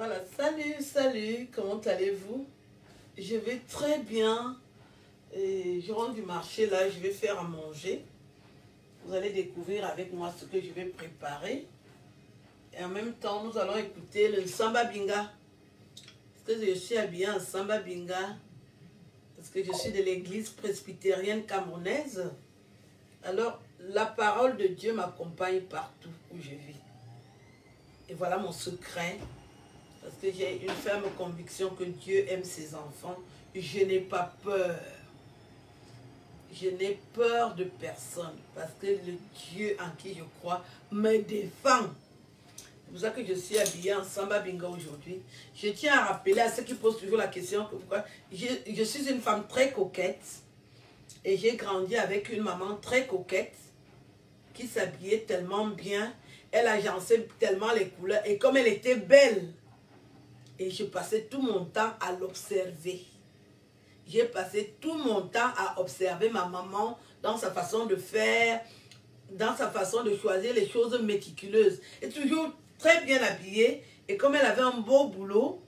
Voilà, salut, comment allez-vous? Je vais très bien. Et je rentre du marché là, je vais faire à manger. Vous allez découvrir avec moi ce que je vais préparer. Et en même temps, nous allons écouter le Samba Binga. Parce que je suis habillée en Samba Binga. Parce que je suis de l'église presbytérienne camerounaise. Alors, la parole de Dieu m'accompagne partout où je vis. Et voilà mon secret. Parce que j'ai une ferme conviction que Dieu aime ses enfants. Je n'ai pas peur. Je n'ai peur de personne. Parce que le Dieu en qui je crois me défend. C'est pour ça que je suis habillée en Samba Binga aujourd'hui. Je tiens à rappeler à ceux qui posent toujours la question pourquoi je suis une femme très coquette. Et j'ai grandi avec une maman très coquette qui s'habillait tellement bien. Elle agençait tellement les couleurs. Et comme elle était belle, et je passais tout mon temps à l'observer. J'ai passé tout mon temps à observer ma maman dans sa façon de faire, dans sa façon de choisir les choses méticuleuses. Et toujours très bien habillée. Et comme elle avait un beau boulot,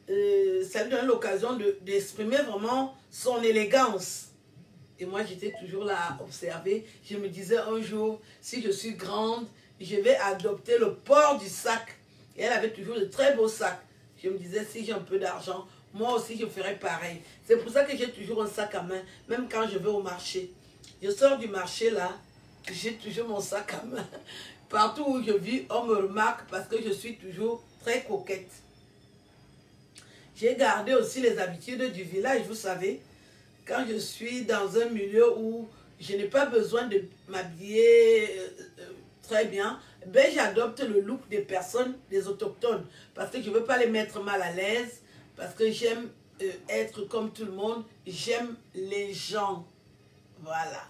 ça lui donne l'occasion d'exprimer vraiment son élégance. Et moi, j'étais toujours là à observer. Je me disais un jour, si je suis grande, je vais adopter le port du sac. Et elle avait toujours de très beaux sacs. Je me disais, si j'ai un peu d'argent, moi aussi, je ferais pareil. C'est pour ça que j'ai toujours un sac à main, même quand je vais au marché. Je sors du marché, là, j'ai toujours mon sac à main. Partout où je vis, on me remarque parce que je suis toujours très coquette. J'ai gardé aussi les habitudes du village, vous savez. Quand je suis dans un milieu où je n'ai pas besoin de m'habiller très bien, ben j'adopte le look des personnes, des autochtones. Parce que je ne veux pas les mettre mal à l'aise. Parce que j'aime être comme tout le monde. J'aime les gens. Voilà.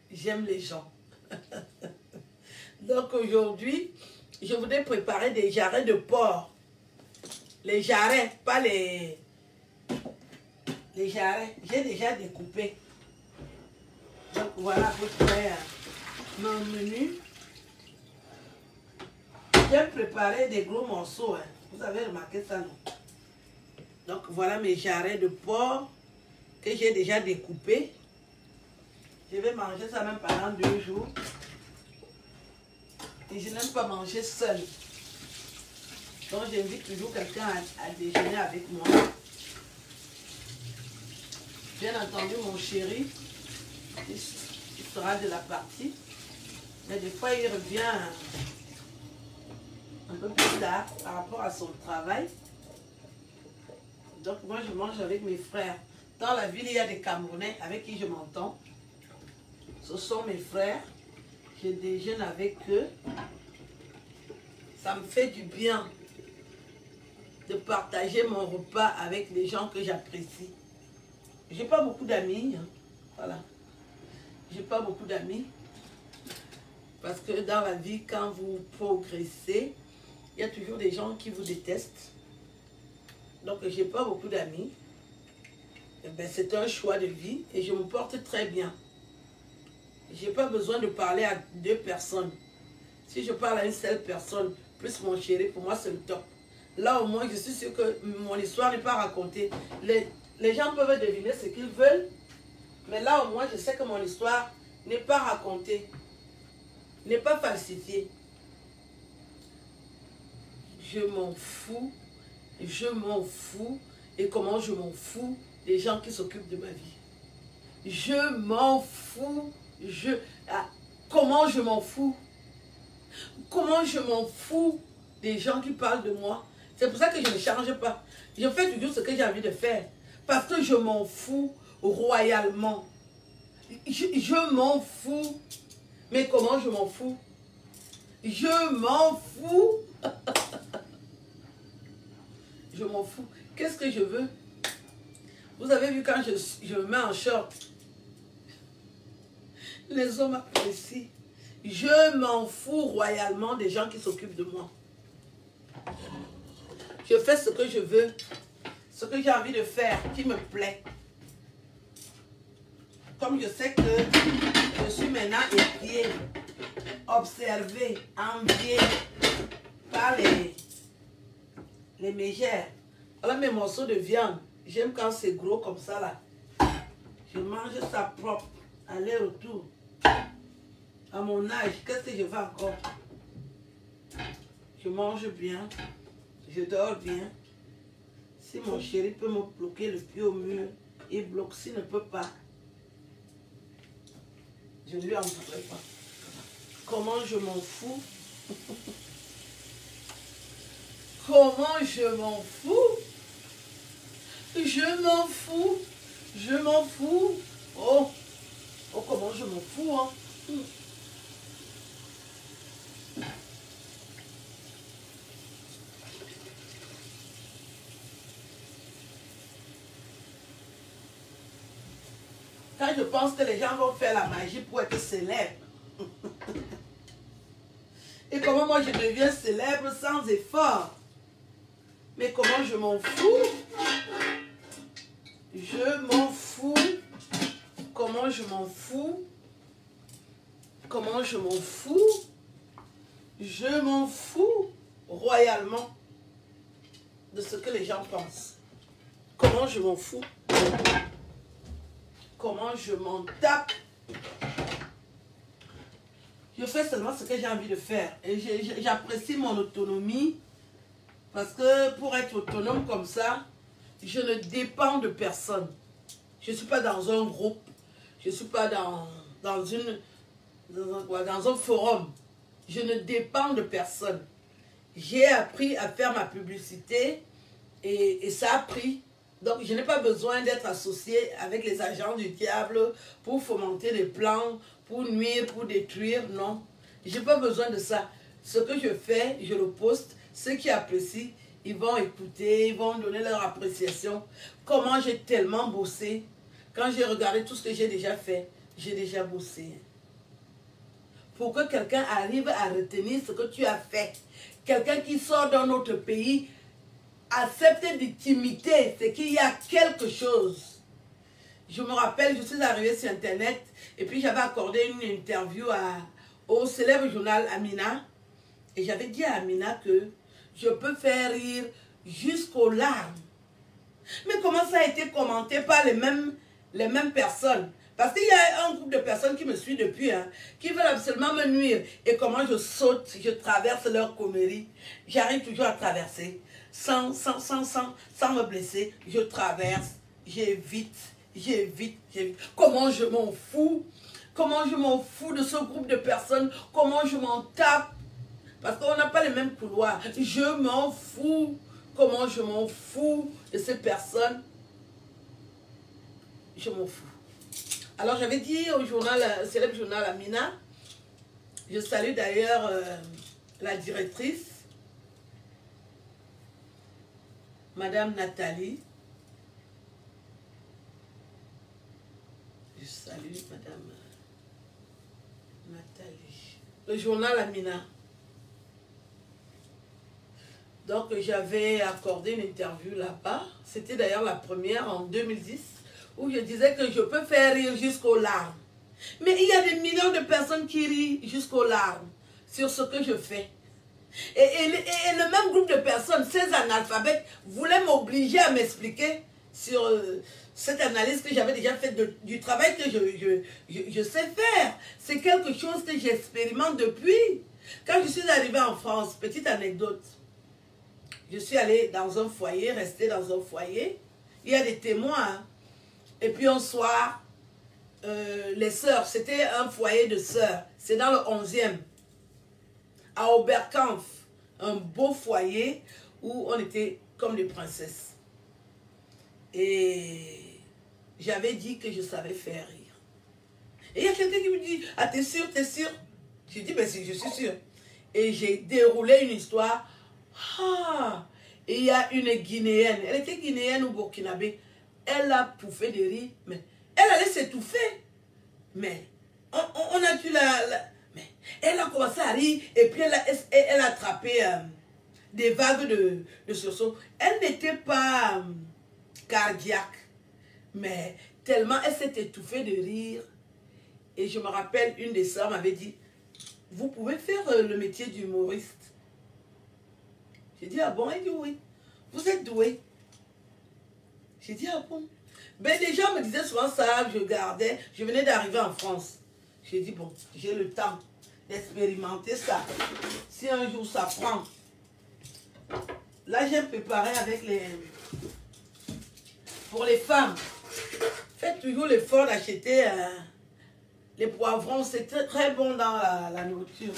J'aime les gens. Donc aujourd'hui, je voudrais préparer des jarrets de porc. Les jarrets, pas les jarrets. J'ai déjà découpé. Donc voilà à peu près mon menu. J'ai préparé des gros morceaux. Hein. Vous avez remarqué ça, non? Donc voilà mes jarrets de porc que j'ai déjà découpés. Je vais manger ça même pendant 2 jours. Et je n'aime pas manger seul. Donc j'invite toujours quelqu'un à déjeuner avec moi. Bien entendu, mon chéri, il sera de la partie. Mais des fois, il revient un peu plus tard par rapport à son travail. Donc moi, je mange avec mes frères. Dans la ville, il y a des Camerounais avec qui je m'entends. Ce sont mes frères. Je déjeune avec eux. Ça me fait du bien de partager mon repas avec les gens que j'apprécie. J'ai pas beaucoup d'amis. Hein. Voilà. J'ai pas beaucoup d'amis. Parce que dans la vie, quand vous progressez, il y a toujours des gens qui vous détestent. Donc, j'ai pas beaucoup d'amis. Ben, c'est un choix de vie et je me porte très bien. J'ai pas besoin de parler à 2 personnes. Si je parle à une seule personne, plus mon chéri, pour moi, c'est le top. Là, au moins, je suis sûre que mon histoire n'est pas racontée. Les gens peuvent deviner ce qu'ils veulent, mais là, au moins, je sais que mon histoire n'est pas racontée, n'est pas falsifiée. Je m'en fous, et comment je m'en fous des gens qui s'occupent de ma vie. Je m'en fous, comment je m'en fous? Comment je m'en fous des gens qui parlent de moi? C'est pour ça que je ne change pas. Je fais toujours ce que j'ai envie de faire. Parce que je m'en fous royalement. Je m'en fous. Mais comment je m'en fous? Je m'en fous. Je m'en fous. Qu'est-ce que je veux? Vous avez vu quand je me mets en short, les hommes apprécient. Je m'en fous royalement des gens qui s'occupent de moi. Je fais ce que je veux, ce que j'ai envie de faire, qui me plaît. Comme je sais que je suis maintenant épiée, observée, enviée pas les mégères. Voilà mes morceaux de viande. J'aime quand c'est gros comme ça là. Je mange ça propre, aller-retour. À mon âge, qu'est-ce que je fais encore? Je mange bien, je dors bien. Si mon chéri peut me bloquer le pied au mur, il bloque. S'il ne peut pas, je ne lui en voudrais pas. Comment je m'en fous? Comment je m'en fous? Je m'en fous. Je m'en fous. Oh, oh, comment je m'en fous, hein? Quand je pense que les gens vont faire la magie pour être célèbres. Et comment moi je deviens célèbre sans effort. Mais comment je m'en fous? Je m'en fous. Comment je m'en fous? Comment je m'en fous? Je m'en fous royalement de ce que les gens pensent. Comment je m'en fous? Comment je m'en tape? Je fais seulement ce que j'ai envie de faire. Et j'apprécie mon autonomie. Parce que pour être autonome comme ça, je ne dépends de personne. Je ne suis pas dans un groupe. Je ne suis pas dans un forum. Je ne dépends de personne. J'ai appris à faire ma publicité et ça a pris. Donc, je n'ai pas besoin d'être associé avec les agents du diable pour fomenter des plans, pour nuire, pour détruire. Non, je n'ai pas besoin de ça. Ce que je fais, je le poste. Ceux qui apprécient, ils vont écouter, ils vont donner leur appréciation. Comment j'ai tellement bossé. Quand j'ai regardé tout ce que j'ai déjà fait, j'ai déjà bossé. Pour que quelqu'un arrive à retenir ce que tu as fait. Quelqu'un qui sort d'un autre pays, accepte d'intimité, c'est qu'il y a quelque chose. Je me rappelle, je suis arrivée sur Internet et puis j'avais accordé une interview au célèbre journal Amina. Et j'avais dit à Amina que je peux faire rire jusqu'aux larmes. Mais comment ça a été commenté par les mêmes personnes? Parce qu'il y a un groupe de personnes qui me suivent depuis, hein, qui veulent absolument me nuire. Et comment je saute, je traverse leur conneries. J'arrive toujours à traverser. Sans me blesser, je traverse, j'évite. Comment je m'en fous? Comment je m'en fous de ce groupe de personnes? Comment je m'en tape? Parce qu'on n'a pas les mêmes couloirs. Je m'en fous. Comment je m'en fous de ces personnes? Je m'en fous. Alors j'avais dit au célèbre journal Amina, je salue d'ailleurs la directrice, Madame Nathalie. Je salue Madame Nathalie. Le journal Amina. Donc j'avais accordé une interview là-bas. C'était d'ailleurs la première en 2010 où je disais que je peux faire rire jusqu'aux larmes. Mais il y a des millions de personnes qui rient jusqu'aux larmes sur ce que je fais. Et le même groupe de personnes, ces analphabètes, voulaient m'obliger à m'expliquer sur cette analyse que j'avais déjà faite du travail que je sais faire. C'est quelque chose que j'expérimente depuis. Quand je suis arrivée en France, petite anecdote, je suis allée dans un foyer, restée dans un foyer. Il y a des témoins. Hein. Et puis un soir, les sœurs, c'était un foyer de sœurs. C'est dans le 11e. À Oberkampf, un beau foyer où on était comme des princesses. Et j'avais dit que je savais faire rire. Et il y a quelqu'un qui me dit, ah t'es sûr, t'es sûr? J'ai dit, ben si, je suis sûre. Et j'ai déroulé une histoire. Ah, et il y a une Guinéenne, elle était guinéenne ou burkinabé, elle a pouffé de rire, mais elle allait s'étouffer. Mais on a dû mais elle a commencé à rire et puis elle a attrapé des vagues de sursaut. Elle n'était pas cardiaque, mais tellement elle s'est étouffée de rire. Et je me rappelle, une des sœurs m'avait dit, vous pouvez faire le métier d'humoriste. J'ai dit, ah bon? Il dit, oui. Vous êtes doué. J'ai dit, ah bon? Ben, les gens me disaient souvent ça, je gardais. Je venais d'arriver en France. J'ai dit, bon, j'ai le temps d'expérimenter ça. Si un jour ça prend. Là, j'ai préparé avec les... Pour les femmes, faites toujours l'effort d'acheter les poivrons. C'est très, très bon dans la nourriture.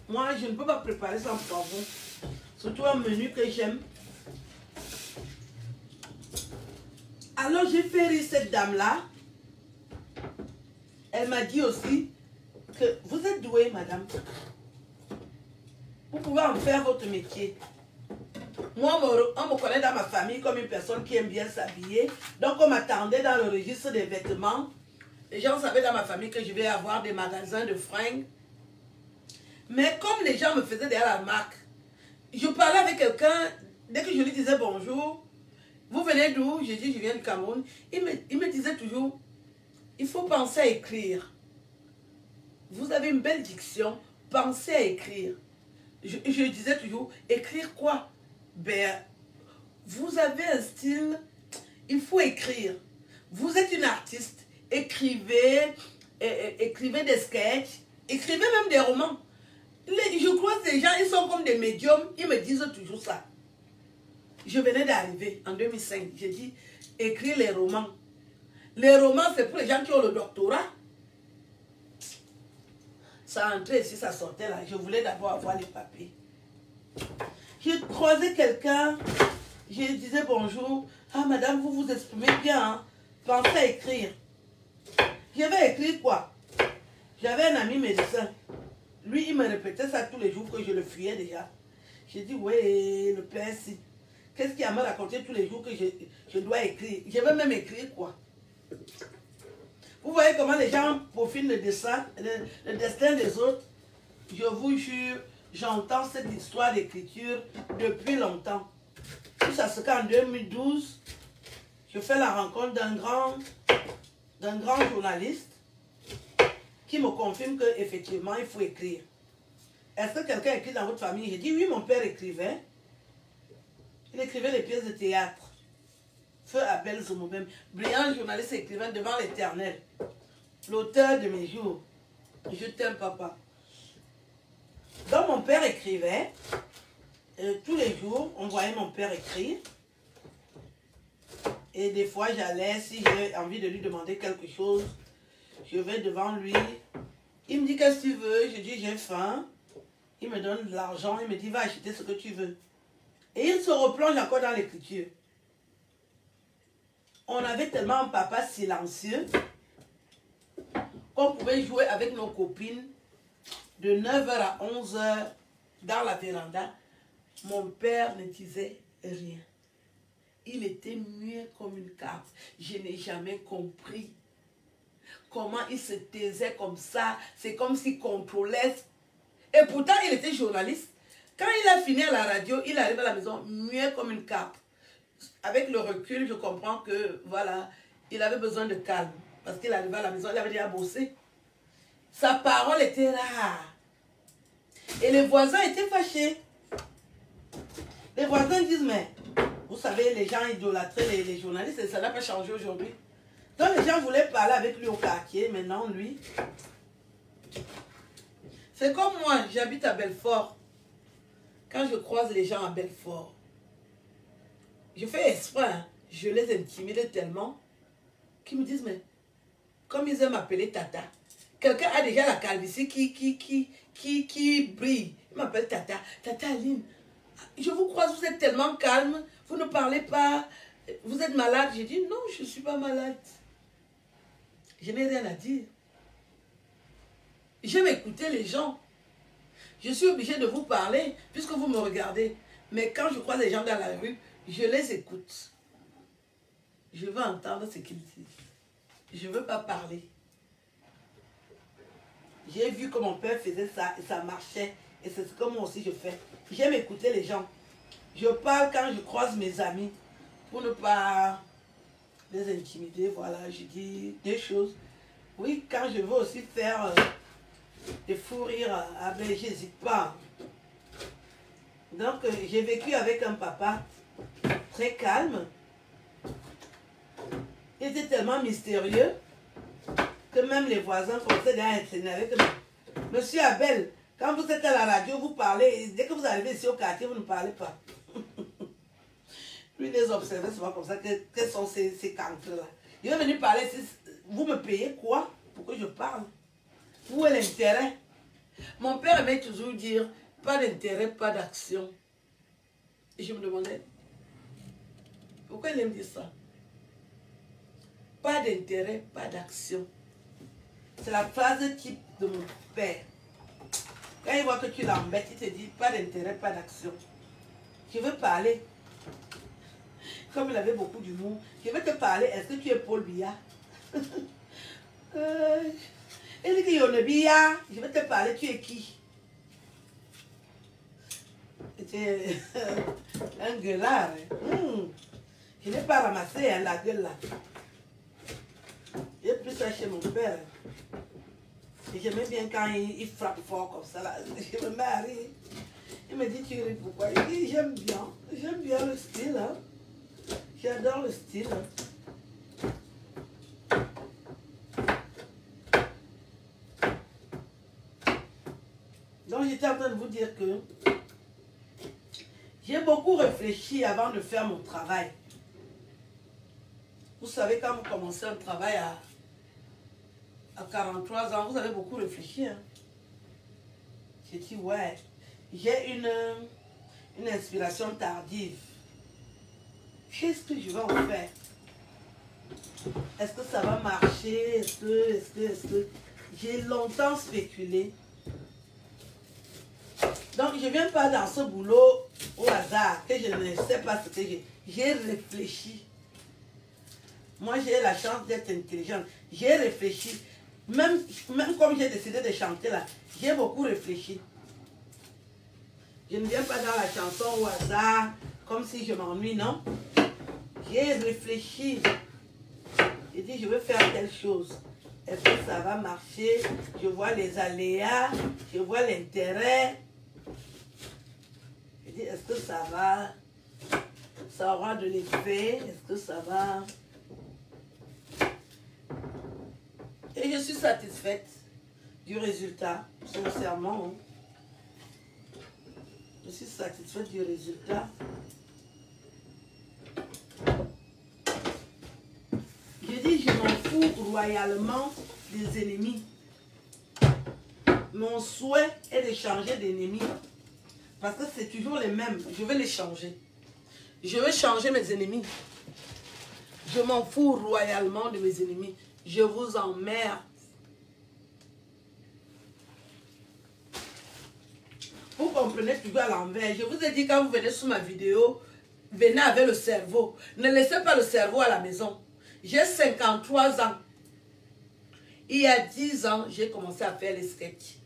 Moi, je ne peux pas préparer sans poivron. Surtout un menu que j'aime. Alors, j'ai fait rire cette dame-là. Elle m'a dit aussi que vous êtes douée, madame. Vous pouvez en faire votre métier. Moi, on me connaît dans ma famille comme une personne qui aime bien s'habiller. Donc, on m'attendait dans le registre des vêtements. Les gens savaient dans ma famille que je vais avoir des magasins de fringues. Mais comme les gens me faisaient derrière la marque, je parlais avec quelqu'un, dès que je lui disais bonjour, vous venez d'où? J'ai dit, je viens du Cameroun. Il me disait toujours, il faut penser à écrire. Vous avez une belle diction, pensez à écrire. Je disais toujours, écrire quoi? Ben, vous avez un style, il faut écrire. Vous êtes une artiste, écrivez des sketchs, écrivez même des romans. Je crois que ces gens, ils sont comme des médiums, ils me disent toujours ça. Je venais d'arriver en 2005, j'ai dit, écrire les romans. Les romans, c'est pour les gens qui ont le doctorat. Ça entrait ici, ça sortait là. Je voulais d'abord avoir les papiers. J'ai croisé quelqu'un, je disais bonjour. Ah madame, vous vous exprimez bien, hein? Pensez à écrire. Je vais écrire quoi? J'avais un ami médecin. Lui, il me répétait ça tous les jours que je le fuyais déjà. J'ai dit, ouais, le père, si. Qu'est-ce qu'il a me raconté tous les jours que je dois écrire? Je vais même écrire quoi? Vous voyez comment les gens profitent le destin des autres? Je vous jure, j'entends cette histoire d'écriture depuis longtemps. Jusqu'à ce qu'en 2012, je fais la rencontre d'un grand journaliste qui me confirme qu'effectivement, il faut écrire. Est-ce que quelqu'un écrit dans votre famille? J'ai dit, oui, mon père écrivait. Il écrivait les pièces de théâtre. Feu Abel Zomobem, brillant journaliste écrivain devant l'Éternel, l'auteur de mes jours. Je t'aime, papa. Donc, mon père écrivait. Tous les jours, on voyait mon père écrire. Et des fois, j'allais, si j'ai envie de lui demander quelque chose, je vais devant lui. Il me dit, qu'est-ce que tu veux? Je dis, j'ai faim. Il me donne de l'argent. Il me dit, va acheter ce que tu veux. Et il se replonge encore dans l'écriture. On avait tellement un papa silencieux qu'on pouvait jouer avec nos copines de 9h à 11h dans la véranda. Mon père ne disait rien. Il était muet comme une carte. Je n'ai jamais compris comment il se taisait comme ça. C'est comme s'il contrôlait. Et pourtant, il était journaliste. Quand il a fini à la radio, il arrive à la maison muet comme une carte. Avec le recul, je comprends que, voilà, il avait besoin de calme. Parce qu'il arrivait à la maison, il avait déjà bossé. Sa parole était rare. Et les voisins étaient fâchés. Les voisins disent, mais, vous savez, les gens idolâtraient les journalistes et ça n'a pas changé aujourd'hui. Donc les gens voulaient parler avec lui au quartier, maintenant lui. C'est comme moi, j'habite à Belfort. Quand je croise les gens à Belfort, je fais exprès, hein, je les intimide tellement qu'ils me disent, mais comme ils aiment m'appeler Tata, quelqu'un a déjà la calvitie qui brille. Il m'appelle Tata, Tata Aline. Je vous croise, vous êtes tellement calme, vous ne parlez pas, vous êtes malade. J'ai dit, non, je ne suis pas malade. Je n'ai rien à dire. J'aime écouter les gens. Je suis obligée de vous parler puisque vous me regardez. Mais quand je croise les gens dans la rue, je les écoute. Je veux entendre ce qu'ils disent. Je ne veux pas parler. J'ai vu que mon père faisait ça et ça marchait. Et c'est ce que moi aussi je fais. J'aime écouter les gens. Je parle quand je croise mes amis pour ne pas les intimider. Voilà, je dis des choses. Oui, quand je veux aussi faire des fous rires, je n'hésite pas. Donc, j'ai vécu avec un papa très calme. Il était tellement mystérieux que même les voisins commençaient à être énervés. Monsieur Abel, quand vous êtes à la radio, vous parlez. Dès que vous arrivez ici au quartier, vous ne parlez pas. Lui, les observer, c'est pas comme ça. Quels sont ces cancres-là? Il va venir parler. Vous me payez quoi pour que je parle? Où est l'intérêt? Mon père aimait toujours dire, pas d'intérêt, pas d'action. Et je me demandais, pourquoi il aime dire ça? Pas d'intérêt, pas d'action. C'est la phrase type de mon père. Quand il voit que tu l'embêtes, il te dit, pas d'intérêt, pas d'action. Je veux parler. Comme il avait beaucoup d'humour, je vais te parler, est-ce que tu es Paul Biya? Il dit qu'il y a un Biya, je vais te parler, tu es qui? C'était un gueulard. Je n'ai pas ramassé la gueule là. J'ai pris ça chez mon père. Et j'aimais bien quand il frappe fort comme ça là. Je me mets à rire. Il me dit, tu ris pourquoi? Il dit, j'aime bien le style. Hein. J'adore le style. Donc j'étais en train de vous dire que j'ai beaucoup réfléchi avant de faire mon travail. Vous savez, quand vous commencez un travail à 43 ans, vous avez beaucoup réfléchi. Hein? J'ai dit, ouais, j'ai une inspiration tardive. Qu'est-ce que je vais en faire? Est-ce que ça va marcher? Est-ce que... J'ai longtemps spéculé. Donc, je ne viens pas dans ce boulot au hasard, que je ne sais pas ce que j'ai réfléchi. Moi, j'ai la chance d'être intelligente. J'ai réfléchi. Même comme j'ai décidé de chanter là, j'ai beaucoup réfléchi. Je ne viens pas dans la chanson au hasard, comme si je m'ennuie, non. J'ai réfléchi. J'ai dit, je veux faire telle chose. Est-ce que ça va marcher? Je vois les aléas, je vois l'intérêt. J'ai dit, est-ce que ça va? Ça aura de l'effet? Est-ce que ça va? Et je suis satisfaite du résultat, sincèrement. Hein. Je suis satisfaite du résultat. Je dis, je m'en fous royalement des ennemis. Mon souhait est de changer d'ennemis. Parce que c'est toujours les mêmes. Je vais les changer. Je vais changer mes ennemis. Je m'en fous royalement de mes ennemis. Je vous emmerde. Vous comprenez toujours à l'envers. Je vous ai dit, quand vous venez sous ma vidéo, venez avec le cerveau. Ne laissez pas le cerveau à la maison. J'ai 53 ans. Il y a 10 ans, j'ai commencé à faire les sketchs.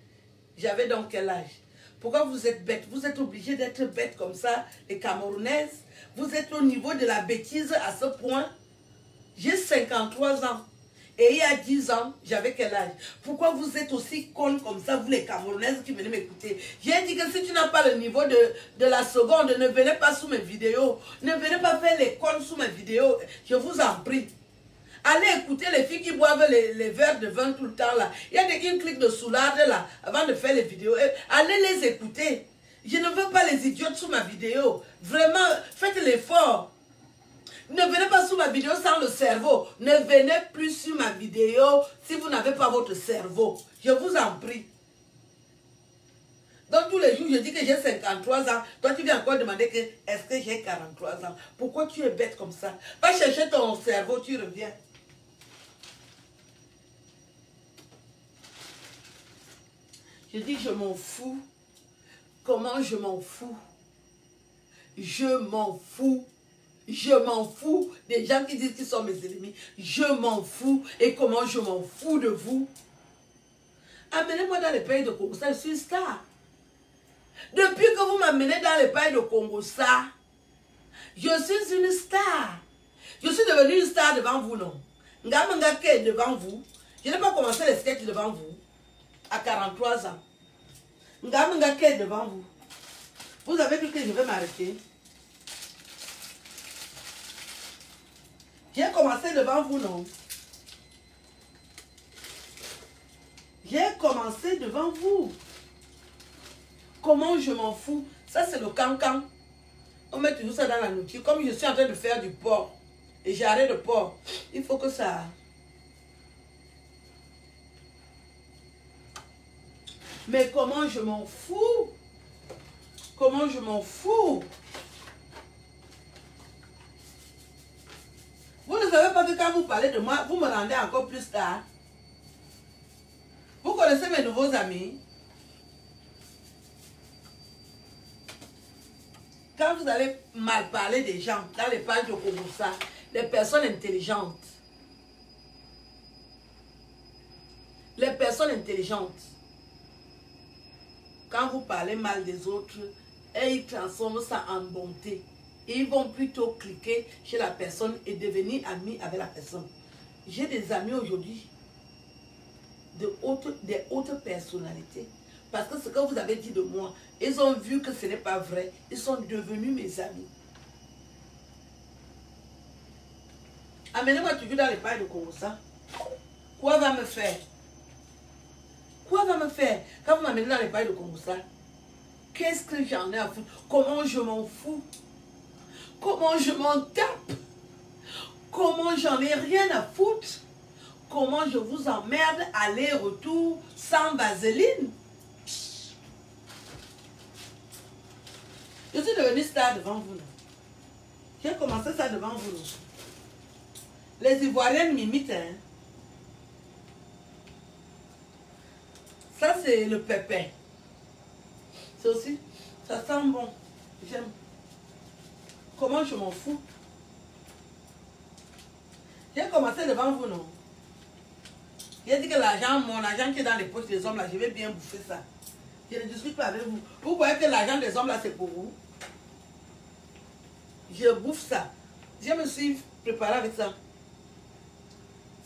J'avais donc quel âge? Pourquoi vous êtes bête? Vous êtes obligés d'être bête comme ça, les Camerounaises. Vous êtes au niveau de la bêtise à ce point. J'ai 53 ans. Et il y a 10 ans, j'avais quel âge? Pourquoi vous êtes aussi connes comme ça, vous les Camerounaises qui venez m'écouter? J'ai dit que si tu n'as pas le niveau de la seconde, ne venez pas sous mes vidéos. Ne venez pas faire les connes sous mes vidéos. Je vous en prie. Allez écouter les filles qui boivent les verres de vin tout le temps là. Il y a des qui cliquent de soulade là avant de faire les vidéos. Allez les écouter. Je ne veux pas les idiotes sous ma vidéo. Vraiment, faites l'effort. Ne venez pas sous ma vidéo sans le cerveau. Ne venez plus sur ma vidéo si vous n'avez pas votre cerveau. Je vous en prie. Donc tous les jours, je dis que j'ai 53 ans. Toi, tu viens encore demander que est-ce que j'ai 43 ans. Pourquoi tu es bête comme ça? Va chercher ton cerveau, tu reviens. Je dis je m'en fous. Comment je m'en fous? Je m'en fous. Je m'en fous des gens qui disent qu'ils sont mes ennemis. Je m'en fous. Et comment je m'en fous de vous? Amenez-moi dans les pays de Congo, ça, je suis star. Depuis que vous m'amenez dans les pays de Congo, ça, je suis une star. Je suis devenue une star devant vous, non? Ngamangake devant vous. Je n'ai pas commencé les sketchs devant vous. À 43 ans. Ngamangake devant vous. Vous avez cru que je vais m'arrêter? J'ai commencé devant vous, non? J'ai commencé devant vous. Comment je m'en fous? Ça, c'est le cancan. On met toujours ça dans la nourriture. Comme je suis en train de faire du porc et j'ai arrêté de porc, il faut que ça... Mais comment je m'en fous? Comment je m'en fous? Vous ne savez pas que quand vous parlez de moi, vous me rendez encore plus tard. Vous connaissez mes nouveaux amis. Quand vous allez mal parler des gens dans les pages de Koumoussa, les personnes intelligentes, quand vous parlez mal des autres, et ils transforment ça en bonté. Et ils vont plutôt cliquer chez la personne et devenir amis avec la personne. J'ai des amis aujourd'hui des hautes personnalités. Parce que ce que vous avez dit de moi, ils ont vu que ce n'est pas vrai. Ils sont devenus mes amis. Amenez-moi toujours dans les pailles de Koumoussa. Quoi va me faire? Quoi va me faire quand vous m'amenez dans les pailles de Koumoussa? Qu'est-ce que j'en ai à foutre? Comment je m'en fous? Comment je m'en tape? Comment j'en ai rien à foutre? Comment je vous emmerde aller-retour sans vaseline? Je suis devenue star devant vous. J'ai commencé ça devant vous. Les Ivoiriennes m'imitent. Hein? Ça, c'est le pépé. C'est aussi, ça sent bon. J'aime. Comment je m'en fous? J'ai commencé devant vous, non? J'ai dit que l'argent, mon argent qui est dans les poches des hommes, là, je vais bien bouffer ça. Je ne discute pas avec vous. Vous voyez que l'argent des hommes, là, c'est pour vous. Je bouffe ça. Je me suis préparé avec ça.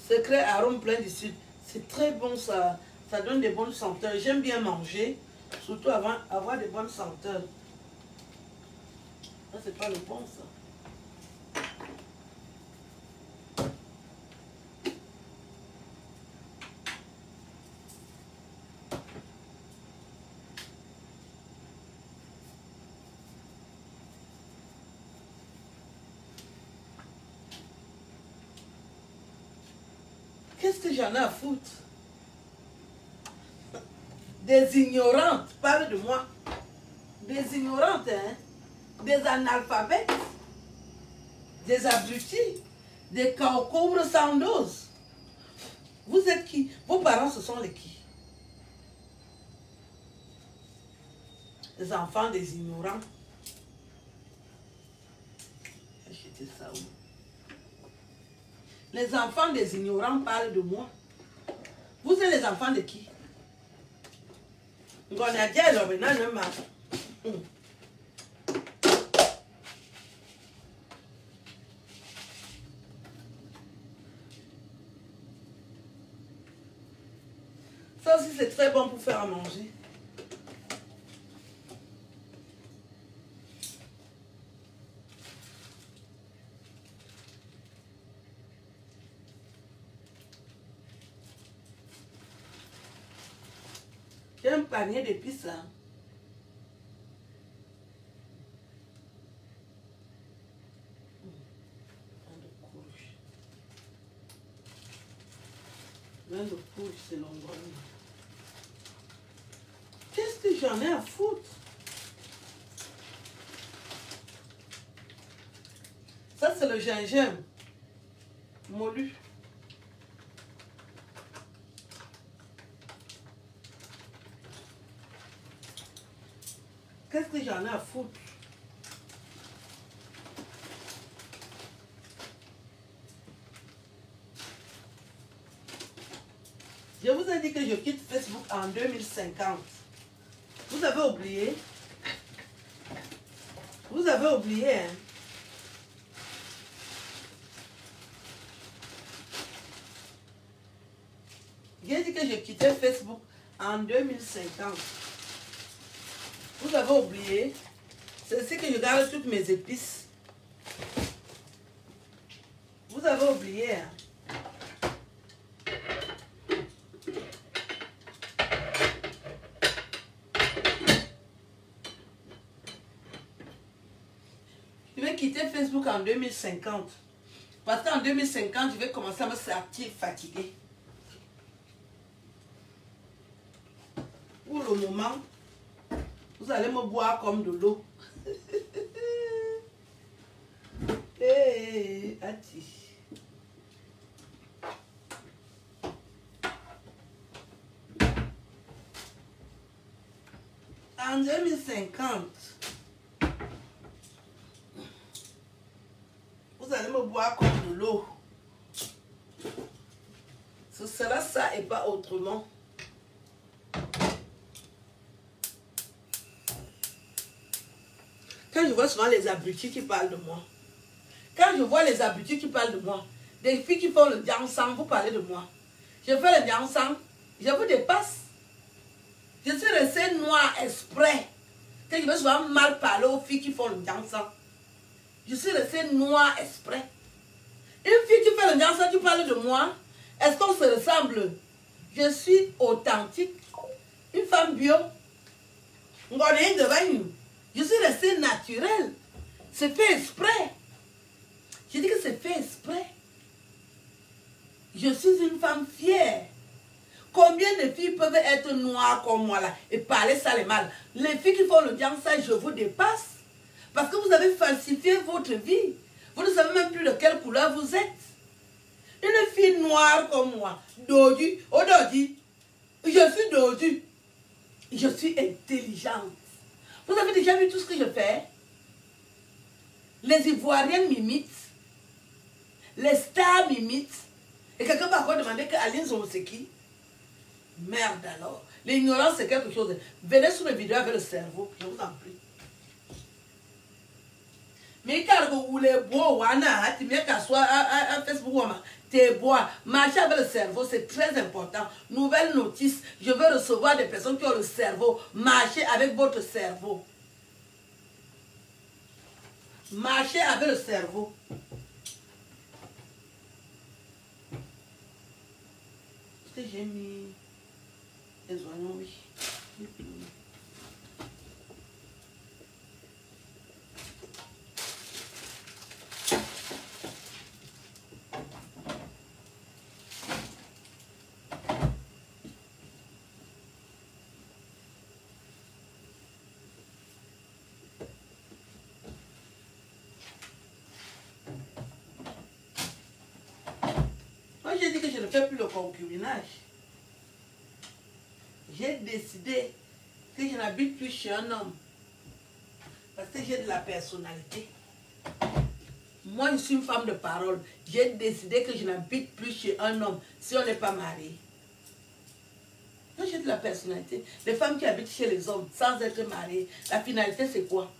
Secret arôme plein du sud. C'est très bon, ça. Ça donne des bonnes senteurs. J'aime bien manger. Surtout avant avoir des bonnes senteurs. Ça, c'est pas le bon, ça. Qu'est-ce que j'en ai à foutre? Des ignorantes parlent de moi. Des ignorantes, hein? Des analphabètes. Des abrutis. Des concombre sans dose. Vous êtes qui? Vos parents, ce sont les qui? Les enfants des ignorants. Achetez ça où? Les enfants des ignorants parlent de moi. Vous êtes les enfants de qui? Ça aussi, c'est très bon pour faire à manger. J'ai un panier d'épices là. Vin de courge, c'est l'endroit. Qu'est-ce que j'en ai à foutre? Ça, c'est le gingembre moulu. Qu'est-ce que j'en ai à foutre? Je vous ai dit que je quitte Facebook en 2050. Vous avez oublié? Vous avez oublié, hein? J'ai dit que je quittais Facebook en 2050. Vous avez oublié? C'est ici que je garde toutes mes épices. Vous avez oublié, hein? Je vais quitter Facebook en 2050. Parce qu'en 2050, je vais commencer à me sentir fatiguée. Pour le moment, vous allez me boire comme de l'eau. Hey, Ati. En 2050, vous allez me boire comme de l'eau. Ce sera ça et pas autrement. Quand je vois souvent les abrutis qui parlent de moi, quand je vois les abrutis qui parlent de moi, des filles qui font le dansant, vous parlez de moi. Je fais le dansant, je vous dépasse. Je suis restée noire exprès. Que je veux souvent mal parler aux filles qui font le dansant. Je suis restée noire exprès. Une fille qui fait le dansant, tu parles de moi. Est-ce qu'on se ressemble? Je suis authentique. Une femme bio. Je suis restée naturelle. C'est fait exprès. Je dis que c'est fait exprès. Je suis une femme fière. Combien de filles peuvent être noires comme moi là et parler ça les mal? Les filles qui font le dansant, je vous dépasse. Parce que vous avez falsifié votre vie. Vous ne savez même plus de quelle couleur vous êtes. Une fille noire comme moi, dodu, oh dodu, je suis dodu. Je suis intelligente. Vous avez déjà vu tout ce que je fais? Les Ivoiriennes m'imitent. Les stars m'imitent. Et quelqu'un va encore demander que Aline Zongo c'est qui? Merde alors. L'ignorance c'est quelque chose. Venez sur mes vidéos avec le cerveau, je vous en prie. Mais quand vous voulez boire, tu mets qu'à soi à Facebook, t'es bois. Marcher avec le cerveau, c'est très important. Nouvelle notice, je veux recevoir des personnes qui ont le cerveau. Marchez avec votre cerveau. Marchez avec le cerveau. Est-ce que j'ai mis les oignons? Oui. J'ai dit que je ne fais plus le concubinage. J'ai décidé que je n'habite plus chez un homme. Parce que j'ai de la personnalité. Moi, je suis une femme de parole. J'ai décidé que je n'habite plus chez un homme si on n'est pas marié. Moi, j'ai de la personnalité. Les femmes qui habitent chez les hommes sans être mariées, la finalité, c'est quoi?